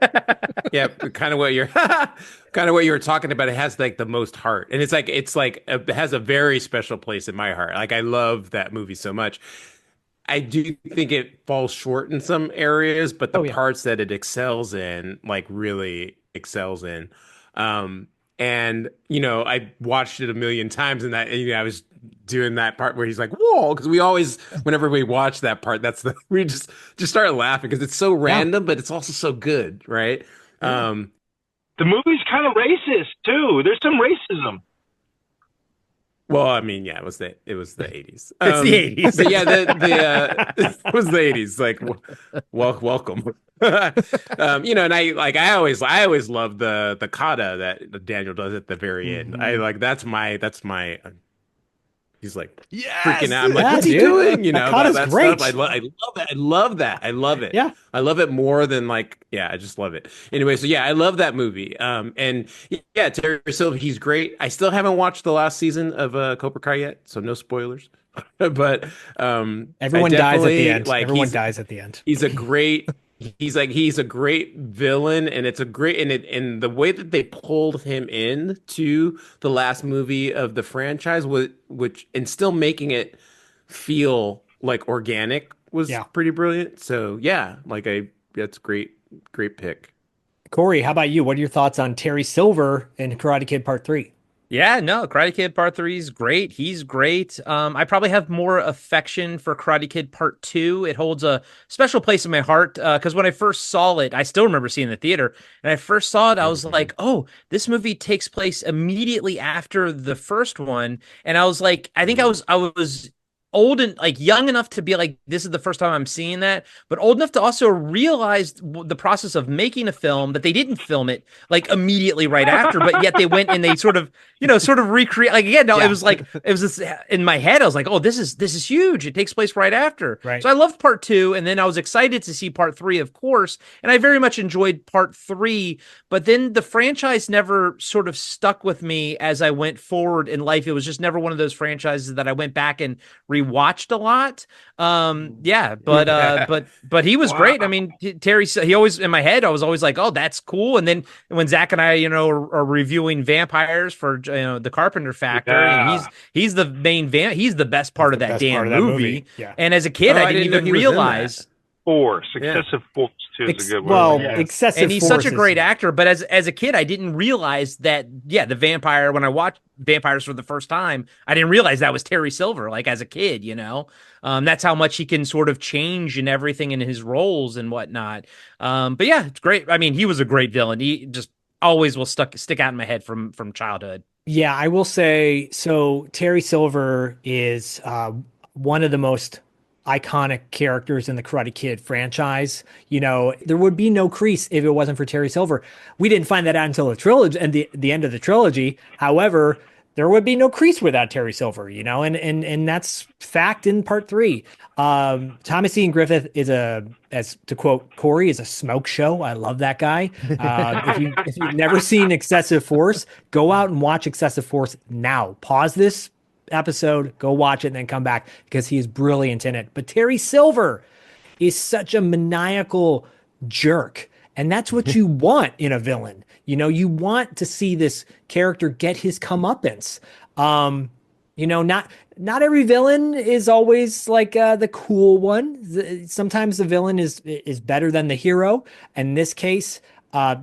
kind of what you're kind of what you were talking about. It has like the most heart, and it's like it has a very special place in my heart. Like I love that movie so much. I do think it falls short in some areas, but the parts that it excels in, like really excels in. And I watched it a million times, and that I was doing that part where he's like, "Whoa!" Because we always, whenever we watch that part, we just start laughing because it's so random, but it's also so good, right?
The movie's kind of racist too. There's some racism.
Well, I mean, yeah, it was the 80s.
It's the 80s.
But yeah, it was the 80s. Like, welcome. And I always love the kata that Daniel does at the very end. I like that's my. He's like freaking out. I'm like, what's he doing?
Kata's
that
great.
stuff. I love that. I love that. I love it.
Yeah.
I love it more than I just love it. Anyway, so yeah, I love that movie. And yeah, Terry Silver, he's great. I still haven't watched the last season of Cobra Kai yet, so no spoilers. But
Everyone dies at the end. Everyone dies at the end.
He's a great villain, and it's a great and the way that they pulled him in to the last movie of the franchise which and still making it feel like organic was pretty brilliant. So yeah, that's great pick.
Corey, how about you? What are your thoughts on Terry Silver in Karate Kid Part 3?
Yeah, no, Karate Kid Part 3 is great. He's great. I probably have more affection for Karate Kid Part 2. It holds a special place in my heart because when I first saw it, I still remember seeing it in the theater. And I first saw it, I was like, oh, this movie takes place immediately after the first one. And I was like, I think I was old and like young enough to be like, this is the first time I'm seeing that, but old enough to also realize the process of making a film, that they didn't film it like immediately right after, but yet they went and they sort of, sort of recreate. Like again, no,
Yeah.
it was this in my head. I was like, oh, this is huge. It takes place right after.
Right.
So I loved part 2, and then I was excited to see part 3, of course, and I very much enjoyed part 3. But then the franchise never sort of stuck with me as I went forward in life. It was just never one of those franchises that I went back and rewatched a lot. But he was great. I mean, Terry, he always in my head, I was always like, oh, that's cool. And then when Zach and I, are reviewing vampires for the Carpenter Factor, and he's the main he's the best part of that damn movie.
Yeah.
And as a kid, I didn't even realize.
Force, excessive force too is a good word.
Well, excessive,
and he's such a great actor. But as a kid, I didn't realize that. Yeah, the vampire. When I watched Vampires for the first time, I didn't realize that was Terry Silver. Like as a kid, that's how much he can sort of change in everything in his roles and whatnot. But yeah, it's great. I mean, he was a great villain. He just always will stick out in my head from childhood.
Yeah, I will say so. Terry Silver is one of the most iconic characters in the Karate Kid franchise. There would be no Kreese if it wasn't for Terry Silver. We didn't find that out until the trilogy and the end of the trilogy. However, there would be no Kreese without Terry Silver, and that's fact in part 3. Thomas Ian Griffith is as to quote Corey, is a smoke show. I love that guy. If you've never seen Excessive Force, go out and watch Excessive Force now. Pause this episode, go watch it, and then come back, because he is brilliant in it. But Terry Silver is such a maniacal jerk, and that's what you want in a villain. You want to see this character get his comeuppance. Not every villain is always like the cool one. Sometimes the villain is better than the hero. In this case,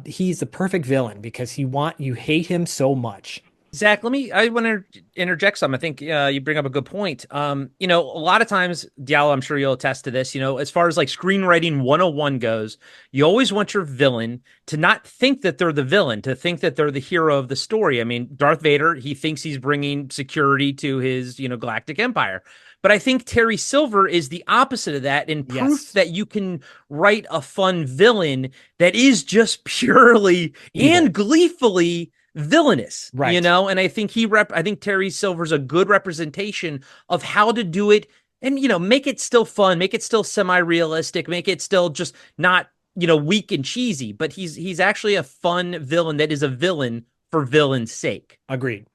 he's the perfect villain because you hate him so much.
Zach, I want to interject some. I think you bring up a good point. A lot of times, Diallo, I'm sure you'll attest to this, as far as like screenwriting 101 goes, you always want your villain to not think that they're the villain, to think that they're the hero of the story. I mean, Darth Vader, he thinks he's bringing security to his, galactic empire. But I think Terry Silver is the opposite of that, and proof that you can write a fun villain that is just purely and gleefully villainous,
right?
And I think I think Terry Silver's a good representation of how to do it, and make it still fun, make it still semi-realistic, make it still just not weak and cheesy. But he's actually a fun villain that is a villain for villain's sake.
Agreed.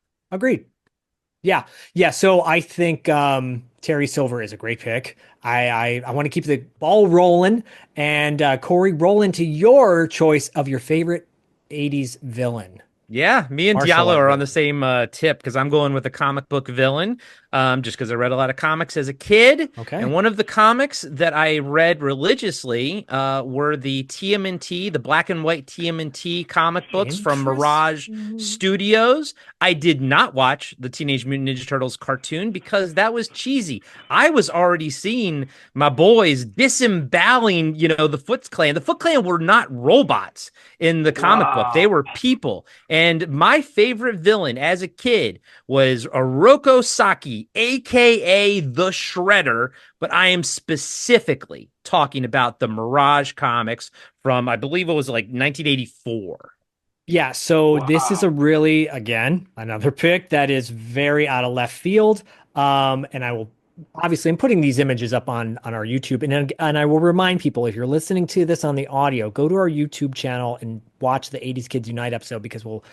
Yeah. So I think Terry Silver is a great pick. I want to keep the ball rolling, and Corey, roll into your choice of your favorite 80s villain.
Yeah, me and Diallo are on the same tip, because I'm going with a comic book villain, just because I read a lot of comics as a kid.
Okay.
And one of the comics that I read religiously were the TMNT, the black and white TMNT comic books from Mirage Studios. I did not watch the Teenage Mutant Ninja Turtles cartoon because that was cheesy. I was already seeing my boys disemboweling, the Foot Clan. The Foot Clan were not robots in the comic book. They were people. And my favorite villain as a kid was Oroko Saki, a.k.a. the Shredder. But I am specifically talking about the Mirage comics from, I believe it was like 1984.
Yeah, so this is again, another pick that is very out of left field. And I will, obviously, I'm putting these images up on our YouTube. And I will remind people, if you're listening to this on the audio, go to our YouTube channel and watch the 80s Kids Unite episode, because we'll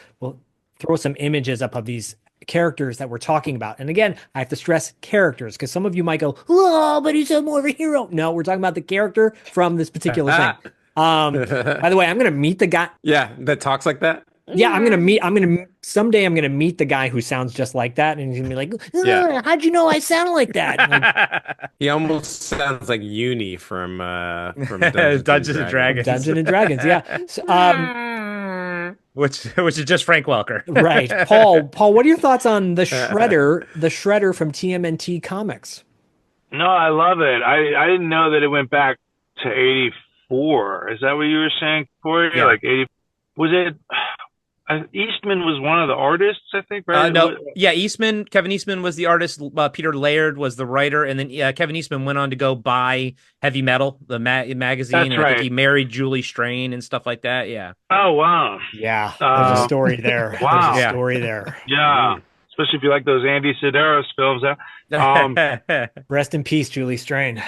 throw some images up of these characters that we're talking about. And again, I have to stress characters, because some of you might go, oh, but he's more of a hero. No, we're talking about the character from this particular thing. By the way, I'm going to meet the guy.
Yeah, that talks like that.
Yeah, someday I'm going to meet the guy who sounds just like that. And he's going to be like, how'd you know I sound like that? Like,
he almost sounds like Uni from
Dungeons and Dragons.
Dungeons and Dragons, yeah. So,
which is just Frank Welker.
Right. Paul, what are your thoughts on the Shredder from TMNT Comics?
No, I love it. I didn't know that it went back to 84. Is that what you were saying, Corey?
Yeah.
Like 80? Was it? Eastman was one of the artists, I think, right?
No, yeah, Kevin Eastman was the artist. Peter Laird was the writer, and then Kevin Eastman went on to go buy Heavy Metal, the magazine,
That's
and I think
right.
he married Julie Strain and stuff like that. Yeah.
Oh wow.
Yeah, there's a story there.
Wow.
There's a story there.
Yeah. Especially if you like those Andy Sidaris films.
Rest in peace, Julie Strain.
Day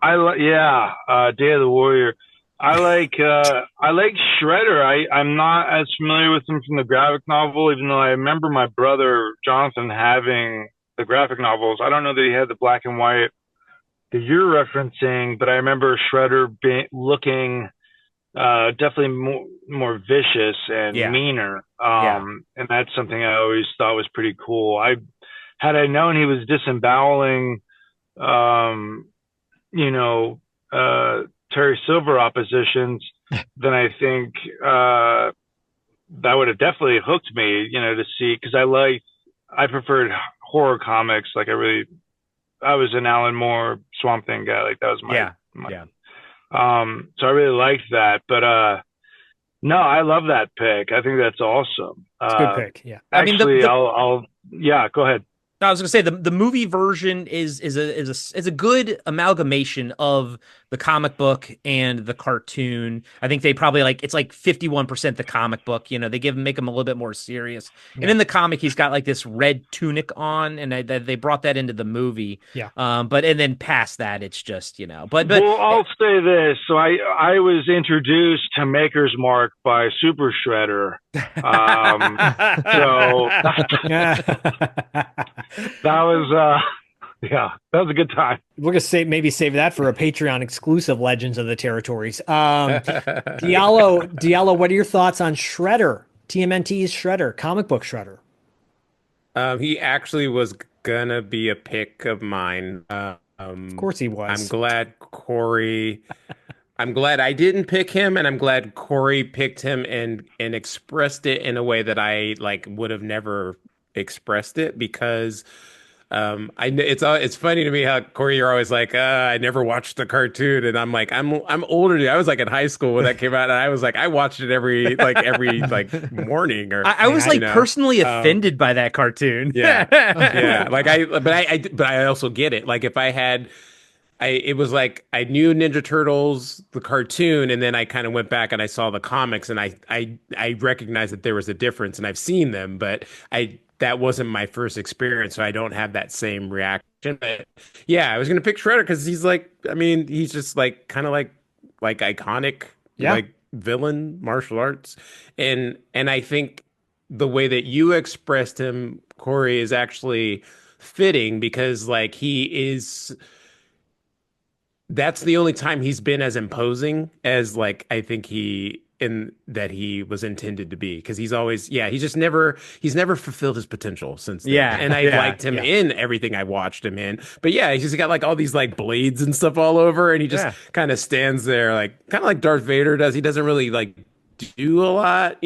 of the Warrior. I like Shredder. I'm not as familiar with him from the graphic novel, even though I remember my brother Jonathan having the graphic novels. I don't know that he had the black and white that you're referencing, but I remember Shredder looking definitely more vicious and meaner. And that's something I always thought was pretty cool. Had I known he was disemboweling, Terry Silver oppositions, then I think that would have definitely hooked me, to see, because I preferred horror comics. Like I was an Alan Moore Swamp Thing guy. Like that was my. So I really liked that, but no, I love that pick. I think that's awesome.
It's a good pick. Yeah.
Actually, I'll go ahead.
No, I was going to say the movie version is a good amalgamation of the comic book and the cartoon. I think they probably it's like 51% the comic book. They make him a little bit more serious. Yeah. And in the comic, he's got like this red tunic on, and they brought that into the movie.
Yeah.
But and then past that, it's just But
well, I'll say this. So I was introduced to Maker's Mark by Super Shredder. That was a good time.
We're gonna maybe save that for a Patreon exclusive Legends of the Territories. Diallo, what are your thoughts on Shredder? TMNT's Shredder, comic book Shredder.
He actually was gonna be a pick of mine.
Of course he was.
I'm glad I didn't pick him, and I'm glad Corey picked him and expressed it in a way that I would have never expressed it, because it's funny to me how, Corey, you're always like, I never watched the cartoon, and I'm like, I'm older than you. I was in high school when that came out, and I was I watched it every morning. Or
I was personally offended by that cartoon.
Yeah, yeah. But I also get it. If I had. It was I knew Ninja Turtles, the cartoon, and then I kind of went back and I saw the comics, and I recognized that there was a difference, and I've seen them, but that wasn't my first experience, so I don't have that same reaction. But yeah, I was gonna pick Shredder because he's he's just kind of iconic, villain martial arts, and I think the way that you expressed him, Corey, is actually fitting, because he is. That's the only time he's been as imposing as I think he was intended to be, because he's always he's never fulfilled his potential since then. And I liked him in everything I watched him in, but he's just got all these blades and stuff all over, and he just kind of stands there kind of like Darth Vader does. He doesn't really do a lot,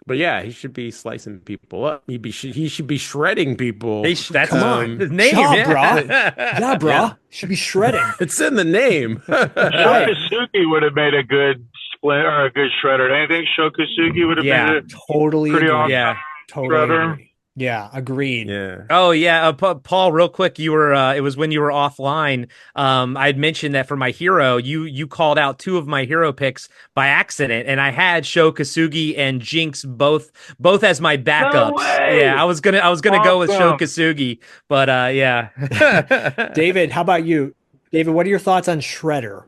But he should be slicing people up. He should be shredding people.
That's his name,
yeah, bro. Should be shredding.
It's in the name.
Sho Kosugi would have made a good split or a good shredder. Do you think Sho Kosugi would have made it
totally
pretty
agree.
awesome
Totally
shredder?
agree. Yeah, agreed.
Yeah.
Oh yeah, Paul, real quick, you were it was when you were offline. I had mentioned that for my hero, you called out two of my hero picks by accident, and I had Sho Kosugi and Jinx both as my backups.
No way!
Yeah, I was gonna go with Sho Kosugi, but yeah.
David, how about you? David, what are your thoughts on Shredder?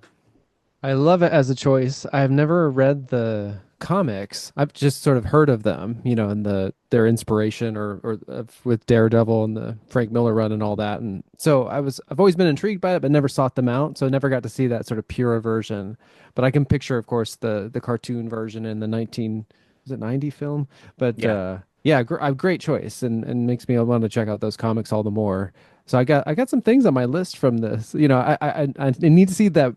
I love it as a choice. I've never read the comics. I've just sort of heard of them, and their inspiration or with Daredevil and the Frank Miller run and all that. And so I've always been intrigued by it, but never sought them out. So I never got to see that sort of pure version. But I can picture, of course, the cartoon version in the 90 film. But a great choice, and makes me want to check out those comics all the more. So I got some things on my list from this. I need to see the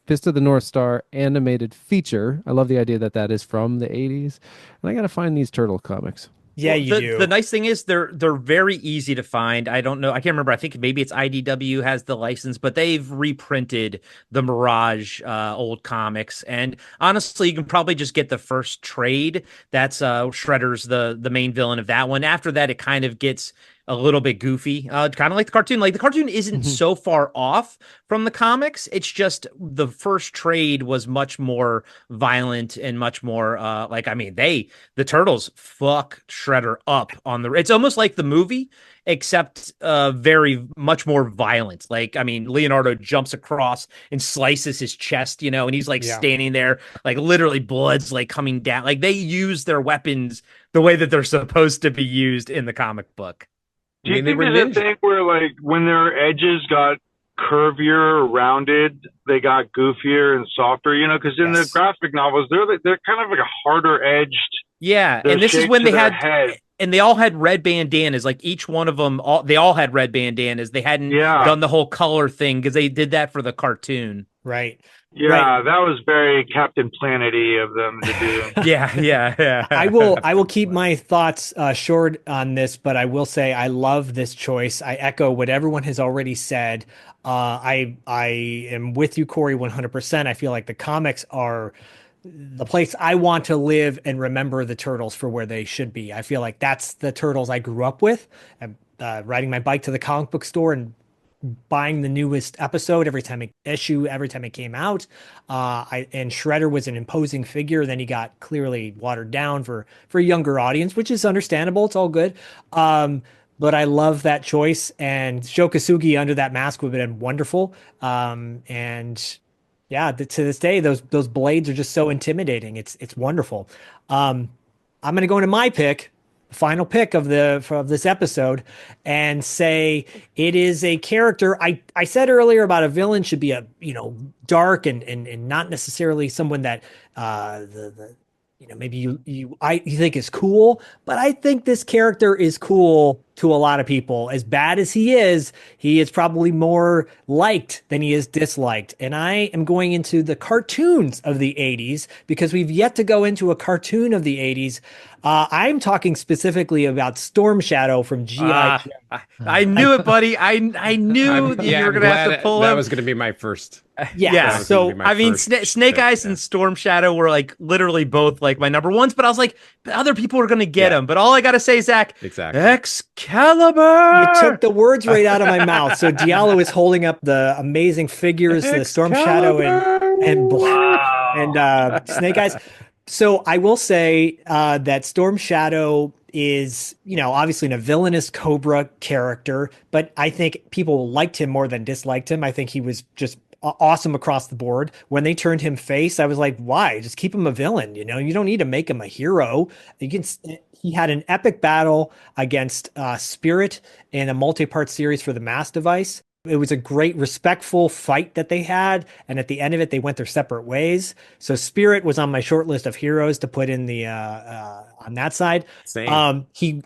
Fist of the North Star animated feature. I love the idea that is from the 80s. And I got to find these turtle comics.
Yeah, you do.
The nice thing is they're very easy to find. I don't know. I can't remember. I think maybe it's IDW has the license, but they've reprinted the Mirage old comics. And honestly, you can probably just get the first trade. That's Shredder's the main villain of that one. After that, it kind of gets a little bit goofy, kind of like the cartoon. Like the cartoon isn't so far off from the comics. It's just the first trade was much more violent and much more like, I mean, the turtles fuck Shredder up on the. It's almost like the movie, except very much more violent. Like, I mean, Leonardo jumps across and slices his chest, and he's like standing there, like literally blood's like coming down. Like they use their weapons the way that they're supposed to be used in the comic book.
Do you think there's a thing where, like, when their edges got curvier, rounded, they got goofier and softer? Because in the graphic novels, they're kind of like a harder edged.
Yeah, and this is when they had, and they all had red bandanas. Like each one of them, they all had red bandanas. They hadn't done the whole color thing because they did that for the cartoon.
Right.
Yeah, that was very Captain Planet-y of them to do.
yeah.
I will keep my thoughts short on this, but I will say I love this choice. I echo what everyone has already said. I am with you, Corey, 100%. I feel like the comics are the place I want to live and remember the Turtles for where they should be. I feel like that's the Turtles I grew up with. Riding my bike to the comic book store and buying the newest episode every time it came out. And Shredder was an imposing figure. Then he got clearly watered down for a younger audience, which is understandable. It's all good. But I love that choice, and Sho Kosugi under that mask would have been wonderful. And yeah, to this day, those blades are just so intimidating. It's wonderful. I'm going to go into my pick, final pick of this episode, and say it is a character. I said earlier about a villain should be a dark and not necessarily someone that maybe you think is cool, but I think this character is cool to a lot of people. As bad as he is probably more liked than he is disliked. And I am going into the cartoons of the 80s because we've yet to go into a cartoon of the 80s. I'm talking specifically about Storm Shadow from G.I. Joe.
I knew it, buddy. I knew you were going to have to pull
that
him.
was going to be my first.
Yeah.
So I mean, Snake Eyes and Storm Shadow were like literally both like my number ones, but I was like, other people are going to get them. But all I got to say, Zach,
exactly.
Excalibur.
You took the words right out of my mouth. So Diallo is holding up the amazing figures, the Storm Shadow and Snake Eyes. So I will say that Storm Shadow is, obviously a villainous Cobra character, but I think people liked him more than disliked him. I think he was just awesome across the board. When they turned him face, I was like, why? Just keep him a villain. You don't need to make him a hero. He had an epic battle against Spirit in a multi-part series for the Mass Device. It was a great, respectful fight that they had, and at the end of it, they went their separate ways. So Spirit was on my short list of heroes to put in the on that side.
Same.
He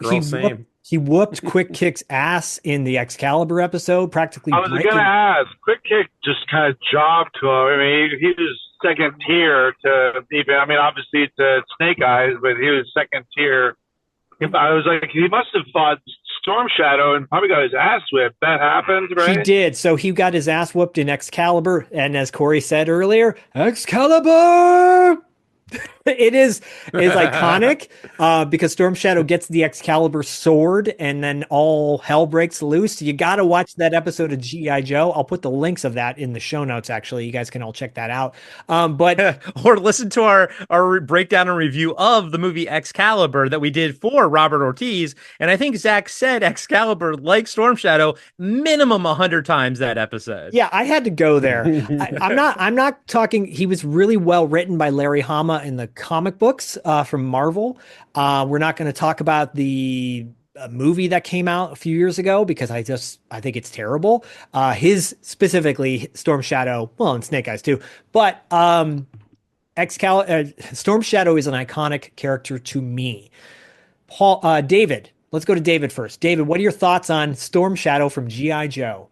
whooped Quick Kick's ass in the Excalibur episode, practically.
I was going to ask. Quick Kick just kind of jobbed to him. I mean, he was second tier to even. I mean, obviously to Snake Eyes, but he was second tier. I was like, he must have fought Storm Shadow and probably got his ass whipped. That happened, right?
He did. So he got his ass whooped in Excalibur, and as Corey said earlier, Excalibur. It is iconic because Storm Shadow gets the Excalibur sword and then all hell breaks loose. You got to watch that episode of G.I. Joe. I'll put the links of that in the show notes. Actually, you guys can all check that out. But
or listen to our breakdown and review of the movie Excalibur that we did for Robert Ortiz. And I think Zach said Excalibur, like Storm Shadow, minimum 100 times that episode.
Yeah, I had to go there. I'm not talking. He was really well written by Larry Hama in the comic books from Marvel. We're not going to talk about the movie that came out a few years ago because I think it's terrible. His specifically Storm Shadow, well, and Snake Eyes too, but Storm Shadow is an iconic character to me. David, let's go to David first. David, what are your thoughts on Storm Shadow from G.I. Joe?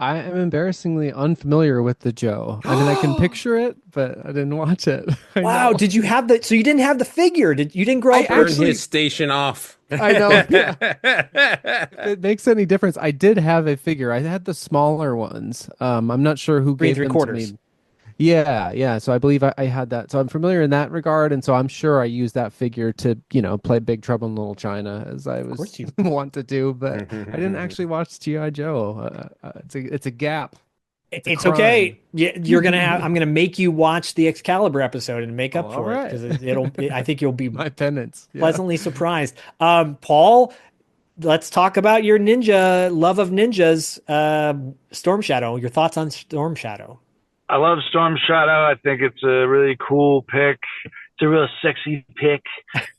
I am embarrassingly unfamiliar with the Joe. I mean, I can picture it, but I didn't watch it. I
Wow,
know.
did you have the so you didn't have the figure? You didn't grow
I
up
Turn
with
actually,
his station off.
I know. Yeah. If it makes any difference, I did have a figure. I had the smaller ones. I'm not sure who
three and
gave
three
them to
quarters?
me. Yeah, yeah. So I believe I had that. So I'm familiar in that regard, and so I'm sure I used that figure to, play Big Trouble in Little China as I
Of
was
course you.
want to do. But I didn't actually watch GI Joe. It's a gap. It's a
It's
crime.
okay. You're gonna have. I'm gonna make you watch the Excalibur episode and make
Oh,
up
all
for it
right.
because I think you'll be
My penance. Yeah.
pleasantly surprised. Paul, let's talk about your ninja love of ninjas. Storm Shadow. Your thoughts on Storm Shadow?
I love Storm Shadow. I think it's a really cool pick. It's a real sexy pick.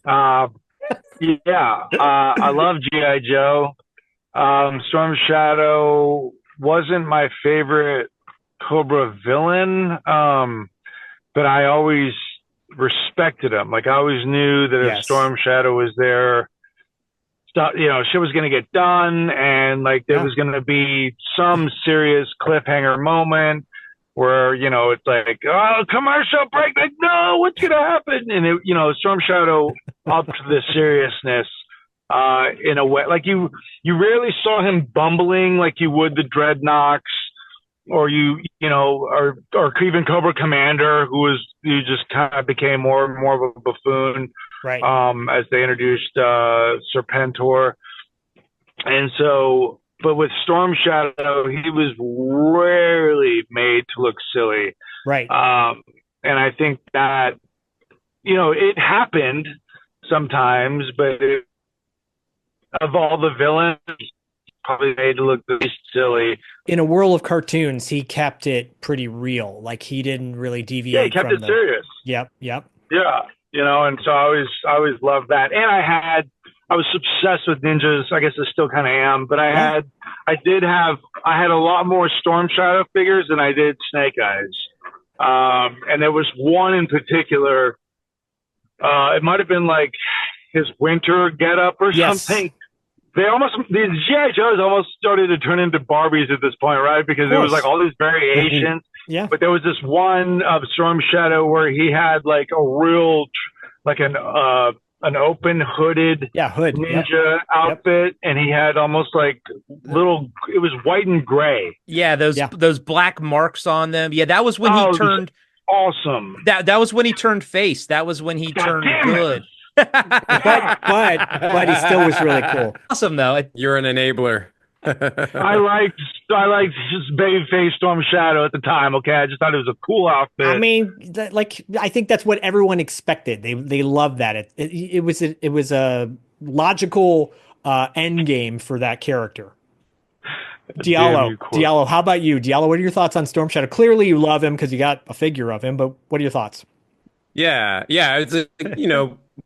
Uh, I love GI Joe. Storm Shadow wasn't my favorite Cobra villain, but I always respected him. Like I always knew that if
Yes.
Storm Shadow was there, stuff, shit was going to get done, and like there
Yeah.
was going to be some serious cliffhanger moment where it's like, oh, commercial break, like no, what's going to happen? And Storm Shadow upped the seriousness in a way. Like you rarely saw him bumbling like you would the Dreadnoks, or or even Cobra Commander, who just kind of became more and more of a buffoon
Right.
as they introduced Serpentor. And so, but with Storm Shadow, he was rarely made to look silly.
Right.
And I think that, it happened sometimes, but of all the villains, probably made to look the least silly.
In a world of cartoons, he kept it pretty real. Like he didn't really deviate
Yeah, he kept
from
it serious.
Yep. Yep.
Yeah, and so I always loved that. And I was obsessed with ninjas. I guess I still kind of am, but I had a lot more Storm Shadow figures than I did Snake Eyes. And there was one in particular. It might have been like his winter getup or something. The GI Joes almost started to turn into Barbies at this point, right? Because there was like all these variations.
Yeah.
But there was this one of Storm Shadow where he had like a real, like an open hooded
hood
ninja outfit, and he had almost like it was white and gray.
Yeah, those black marks on them. Yeah, that was when he turned
awesome.
That was when he turned face. That was when he turned good.
but he still was really cool.
Awesome though.
You're an enabler.
I liked just babyface Storm Shadow at the time. Okay, I just thought it was a cool outfit.
I mean, I think that's what everyone expected. They loved that. It was a logical end game for that character. Diallo, how about you? Diallo, what are your thoughts on Storm Shadow? Clearly, you love him because you got a figure of him. But what are your thoughts?
Yeah. It's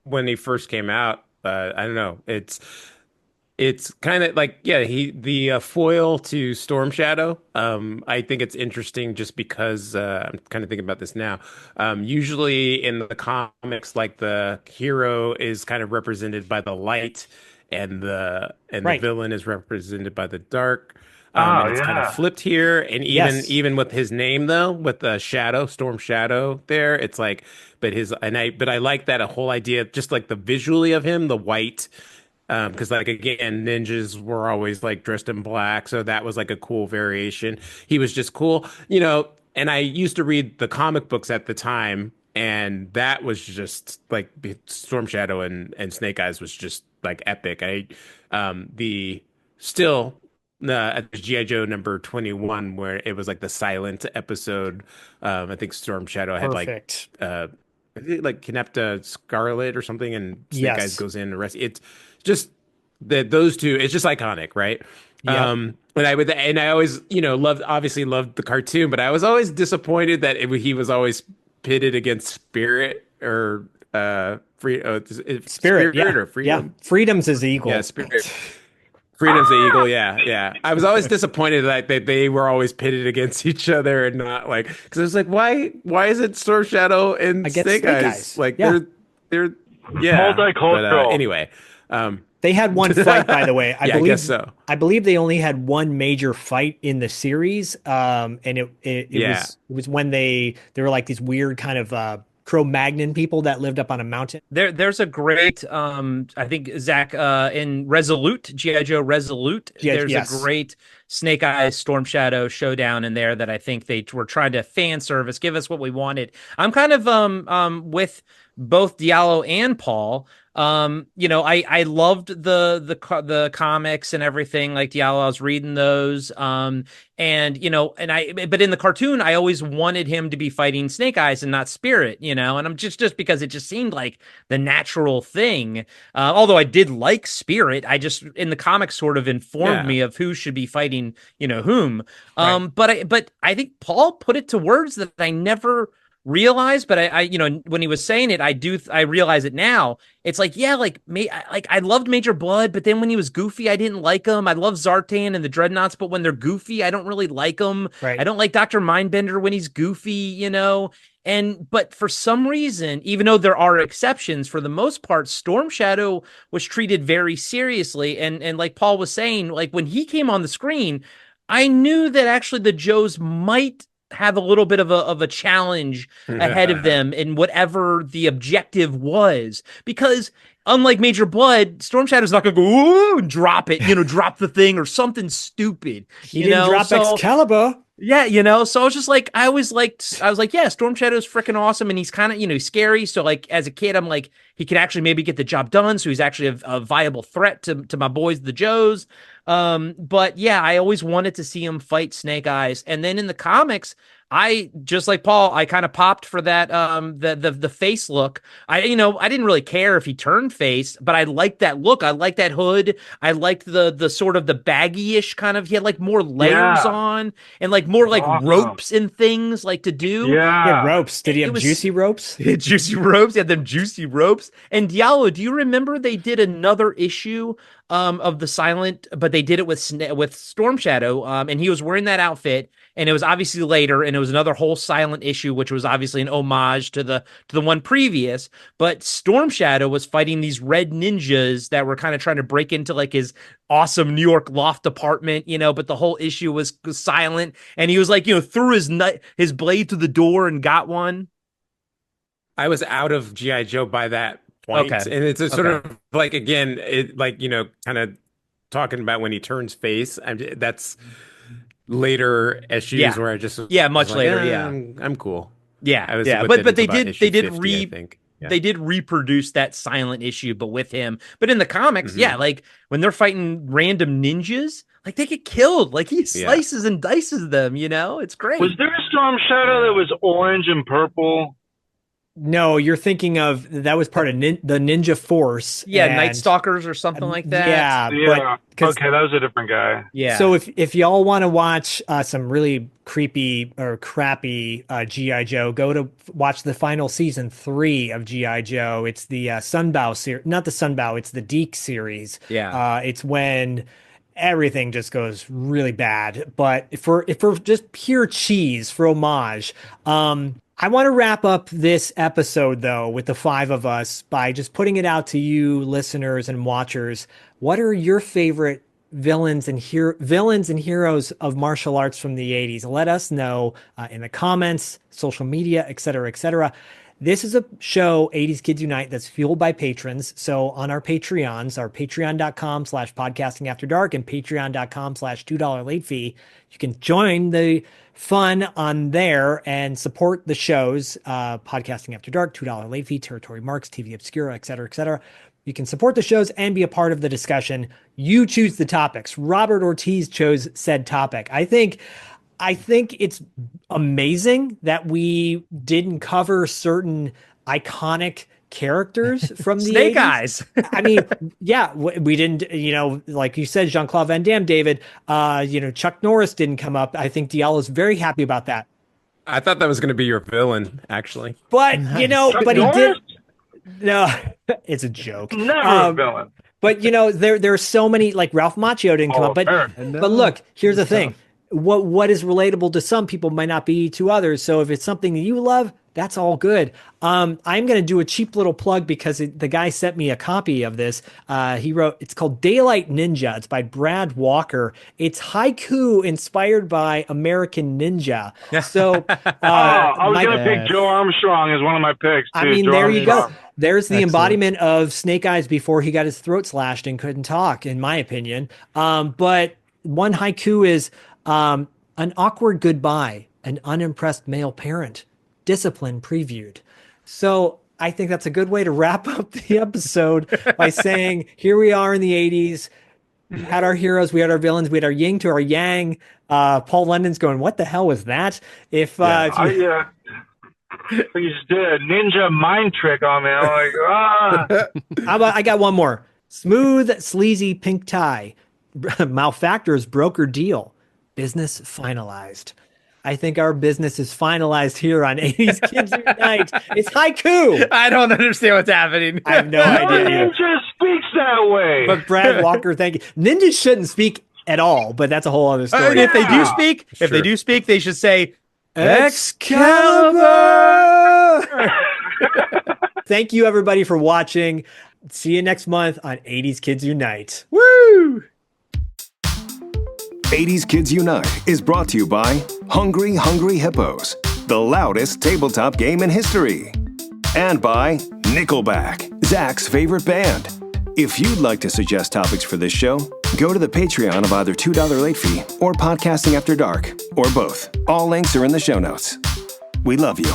when he first came out, I don't know. It's kind of like, the foil to Storm Shadow. I think it's interesting just because I'm kind of thinking about this now. Usually in the comics, like the hero is kind of represented by the light, and the villain is represented by the dark. And it's kind of flipped here, and even with his name though, with the Shadow, Storm Shadow, there, it's like, but I like that whole idea, just like the visually of him, the white, because like again, ninjas were always like dressed in black, so that was like a cool variation. He was just cool, And I used to read the comic books at the time, and that was just like Storm Shadow and Snake Eyes was just like epic. At GI Joe number 21, where it was like the silent episode. I think Storm Shadow had
Perfect.
like Kenepta Scarlet or something, and Snake Eyes goes in and arrests. It's just that those two. It's just iconic, right?
Yep.
And I always loved the cartoon, but I was always disappointed that he was always pitted against Spirit or Spirit or Freedom.
Yeah, Freedom's his eagle.
Yeah, Spirit. Freedom's the eagle, yeah. I was always disappointed that they were always pitted against each other and not like, because it was like, why is it Storm Shadow and Snake Eyes? Like they're
multicultural.
But, anyway,
They had one fight, by the way.
I guess so.
I believe they only had one major fight in the series, and it was when they were like these weird kind of Cro-Magnon people that lived up on a mountain.
There's a great I think Zach in Resolute, G.I. Joe Resolute. There's a great Snake Eyes Storm Shadow showdown in there that I think they were trying to fan service, give us what we wanted. I'm kind of with both Diallo and Paul. I loved the comics and everything, like Diallo. I was reading those. But in the cartoon, I always wanted him to be fighting Snake Eyes and not Spirit, and I'm just because it just seemed like the natural thing. Although I did like Spirit, I just in the comics sort of informed me of who should be fighting, whom. Right. But I think Paul put it to words that I never realize, but I when he was saying it, I realize it now. It's like, I loved Major Blood, but then when he was goofy, I didn't like him. I love Zartan and the Dreadnoughts, but when they're goofy, I don't really like them. Right. I don't like Dr. Mindbender when he's goofy, but for some reason, even though there are exceptions, for the most part, Storm Shadow was treated very seriously. And like Paul was saying, like when he came on the screen, I knew that actually the Joes might have a little bit of a challenge ahead of them in whatever the objective was, because unlike Major Blood, Storm Shadow's not gonna go ooh and drop it, drop the thing or something stupid.
He didn't drop Excalibur.
Yeah, so I was just like, I was like, yeah, Storm Shadow's freaking awesome, and he's kind of, he's scary. So like as a kid, I'm like, he could actually maybe get the job done. So he's actually a viable threat to my boys, the Joes. But yeah, I always wanted to see him fight Snake Eyes. And then in the comics, I just like Paul, I kind of popped for that the face look. I didn't really care if he turned face, but I liked that look. I liked that hood. I liked the sort of the baggy-ish kind of, he had like more layers on and like more like ropes and things like to do.
Yeah, ropes. Did he have juicy ropes?
He had juicy ropes. He had them juicy ropes. And Diallo, do you remember they did another issue of the Silent, but they did it with Storm Shadow, and he was wearing that outfit, and it was obviously later, and it was another whole Silent issue, which was obviously an homage to the one previous. But Storm Shadow was fighting these red ninjas that were kind of trying to break into like his awesome New York loft apartment, but the whole issue was silent, and he was like, threw his blade to the door and got one.
I was out of G.I. Joe by that point. Okay. And it's a sort of like, again, it like, kind of talking about when he turns face. That's later issues where I just
much later.
I'm cool.
Yeah. But they did reproduce that Silent issue, but with him. But in the comics, like when they're fighting random ninjas, like they get killed. Like he slices and dices them. It's great.
Was there a Storm Shadow that was orange and purple?
No, you're thinking of that was part of the Ninja Force.
Yeah, Night Stalkers or something like that.
Yeah. Okay, that was a different guy.
Yeah. So if y'all want to watch some really creepy or crappy G.I. Joe, go to watch the final season 3 of G.I. Joe. It's the Sunbow series, not the Sunbow, it's the Deke series.
Yeah.
It's when everything just goes really bad. But if we're just pure cheese for homage, I want to wrap up this episode, though, with the 5 of us by just putting it out to you, listeners and watchers. What are your favorite villains and heroes of martial arts from the 80s? Let us know in the comments, social media, etc., etc. This is a show, 80s Kids Unite, that's fueled by patrons. So on our Patreons, our patreon.com/podcastingafterdark and patreon.com/$2 late fee, you can join the fun on there and support the shows, Podcasting After Dark, $2 late fee, Territory Marks, TV Obscura, etc., etc. You can support the shows and be a part of the discussion. You choose the topics. Robert Ortiz chose said topic. I think it's amazing that we didn't cover certain iconic characters from the
Snake
80s.
Eyes.
I mean, yeah, we didn't, like you said, Jean-Claude Van Damme, David, Chuck Norris didn't come up. I think Diallo's very happy about that.
I thought that was going to be your villain, actually.
But,
Chuck
but
Norris?
he did. No, it's a joke.
Never a villain.
But, there are so many, like Ralph Macchio didn't come up. But look, here's the thing. what is relatable to some people might not be to others. So if it's something that you love, that's all good. I'm going to do a cheap little plug because the guy sent me a copy of this. He wrote, it's called Daylight Ninja. It's by Brad Walker. It's haiku inspired by American Ninja. So
I was going to pick Joe Armstrong as one of my picks, too.
I mean,
Joe
there
Armstrong.
you go. There's the embodiment of Snake Eyes before he got his throat slashed and couldn't talk, in my opinion. But one haiku is an awkward goodbye, an unimpressed male parent, discipline previewed. So I think that's a good way to wrap up the episode by saying, here we are in the 80s. We had our heroes, we had our villains, we had our yin to our yang. Paul London's going, what the hell was that? He just
did a ninja mind trick on me. I'm like,
How about, I got one more. Smooth, sleazy pink tie. Malfactors broker deal. Business finalized. I think our business is finalized here on 80s Kids Unite. It's haiku.
I don't understand what's happening.
I have no idea.
ninja speaks that way.
But Brad Walker, thank you. Ninjas shouldn't speak at all, but that's a whole other story.
And if they do speak, they should say
Excalibur. Thank you, everybody, for watching. See you next month on 80s Kids Unite. Woo!
80s Kids Unite is brought to you by Hungry Hungry Hippos, the loudest tabletop game in history. And by Nickelback, Zach's favorite band. If you'd like to suggest topics for this show, go to the Patreon of either $2 late fee or Podcasting After Dark, or both. All links are in the show notes. We love you.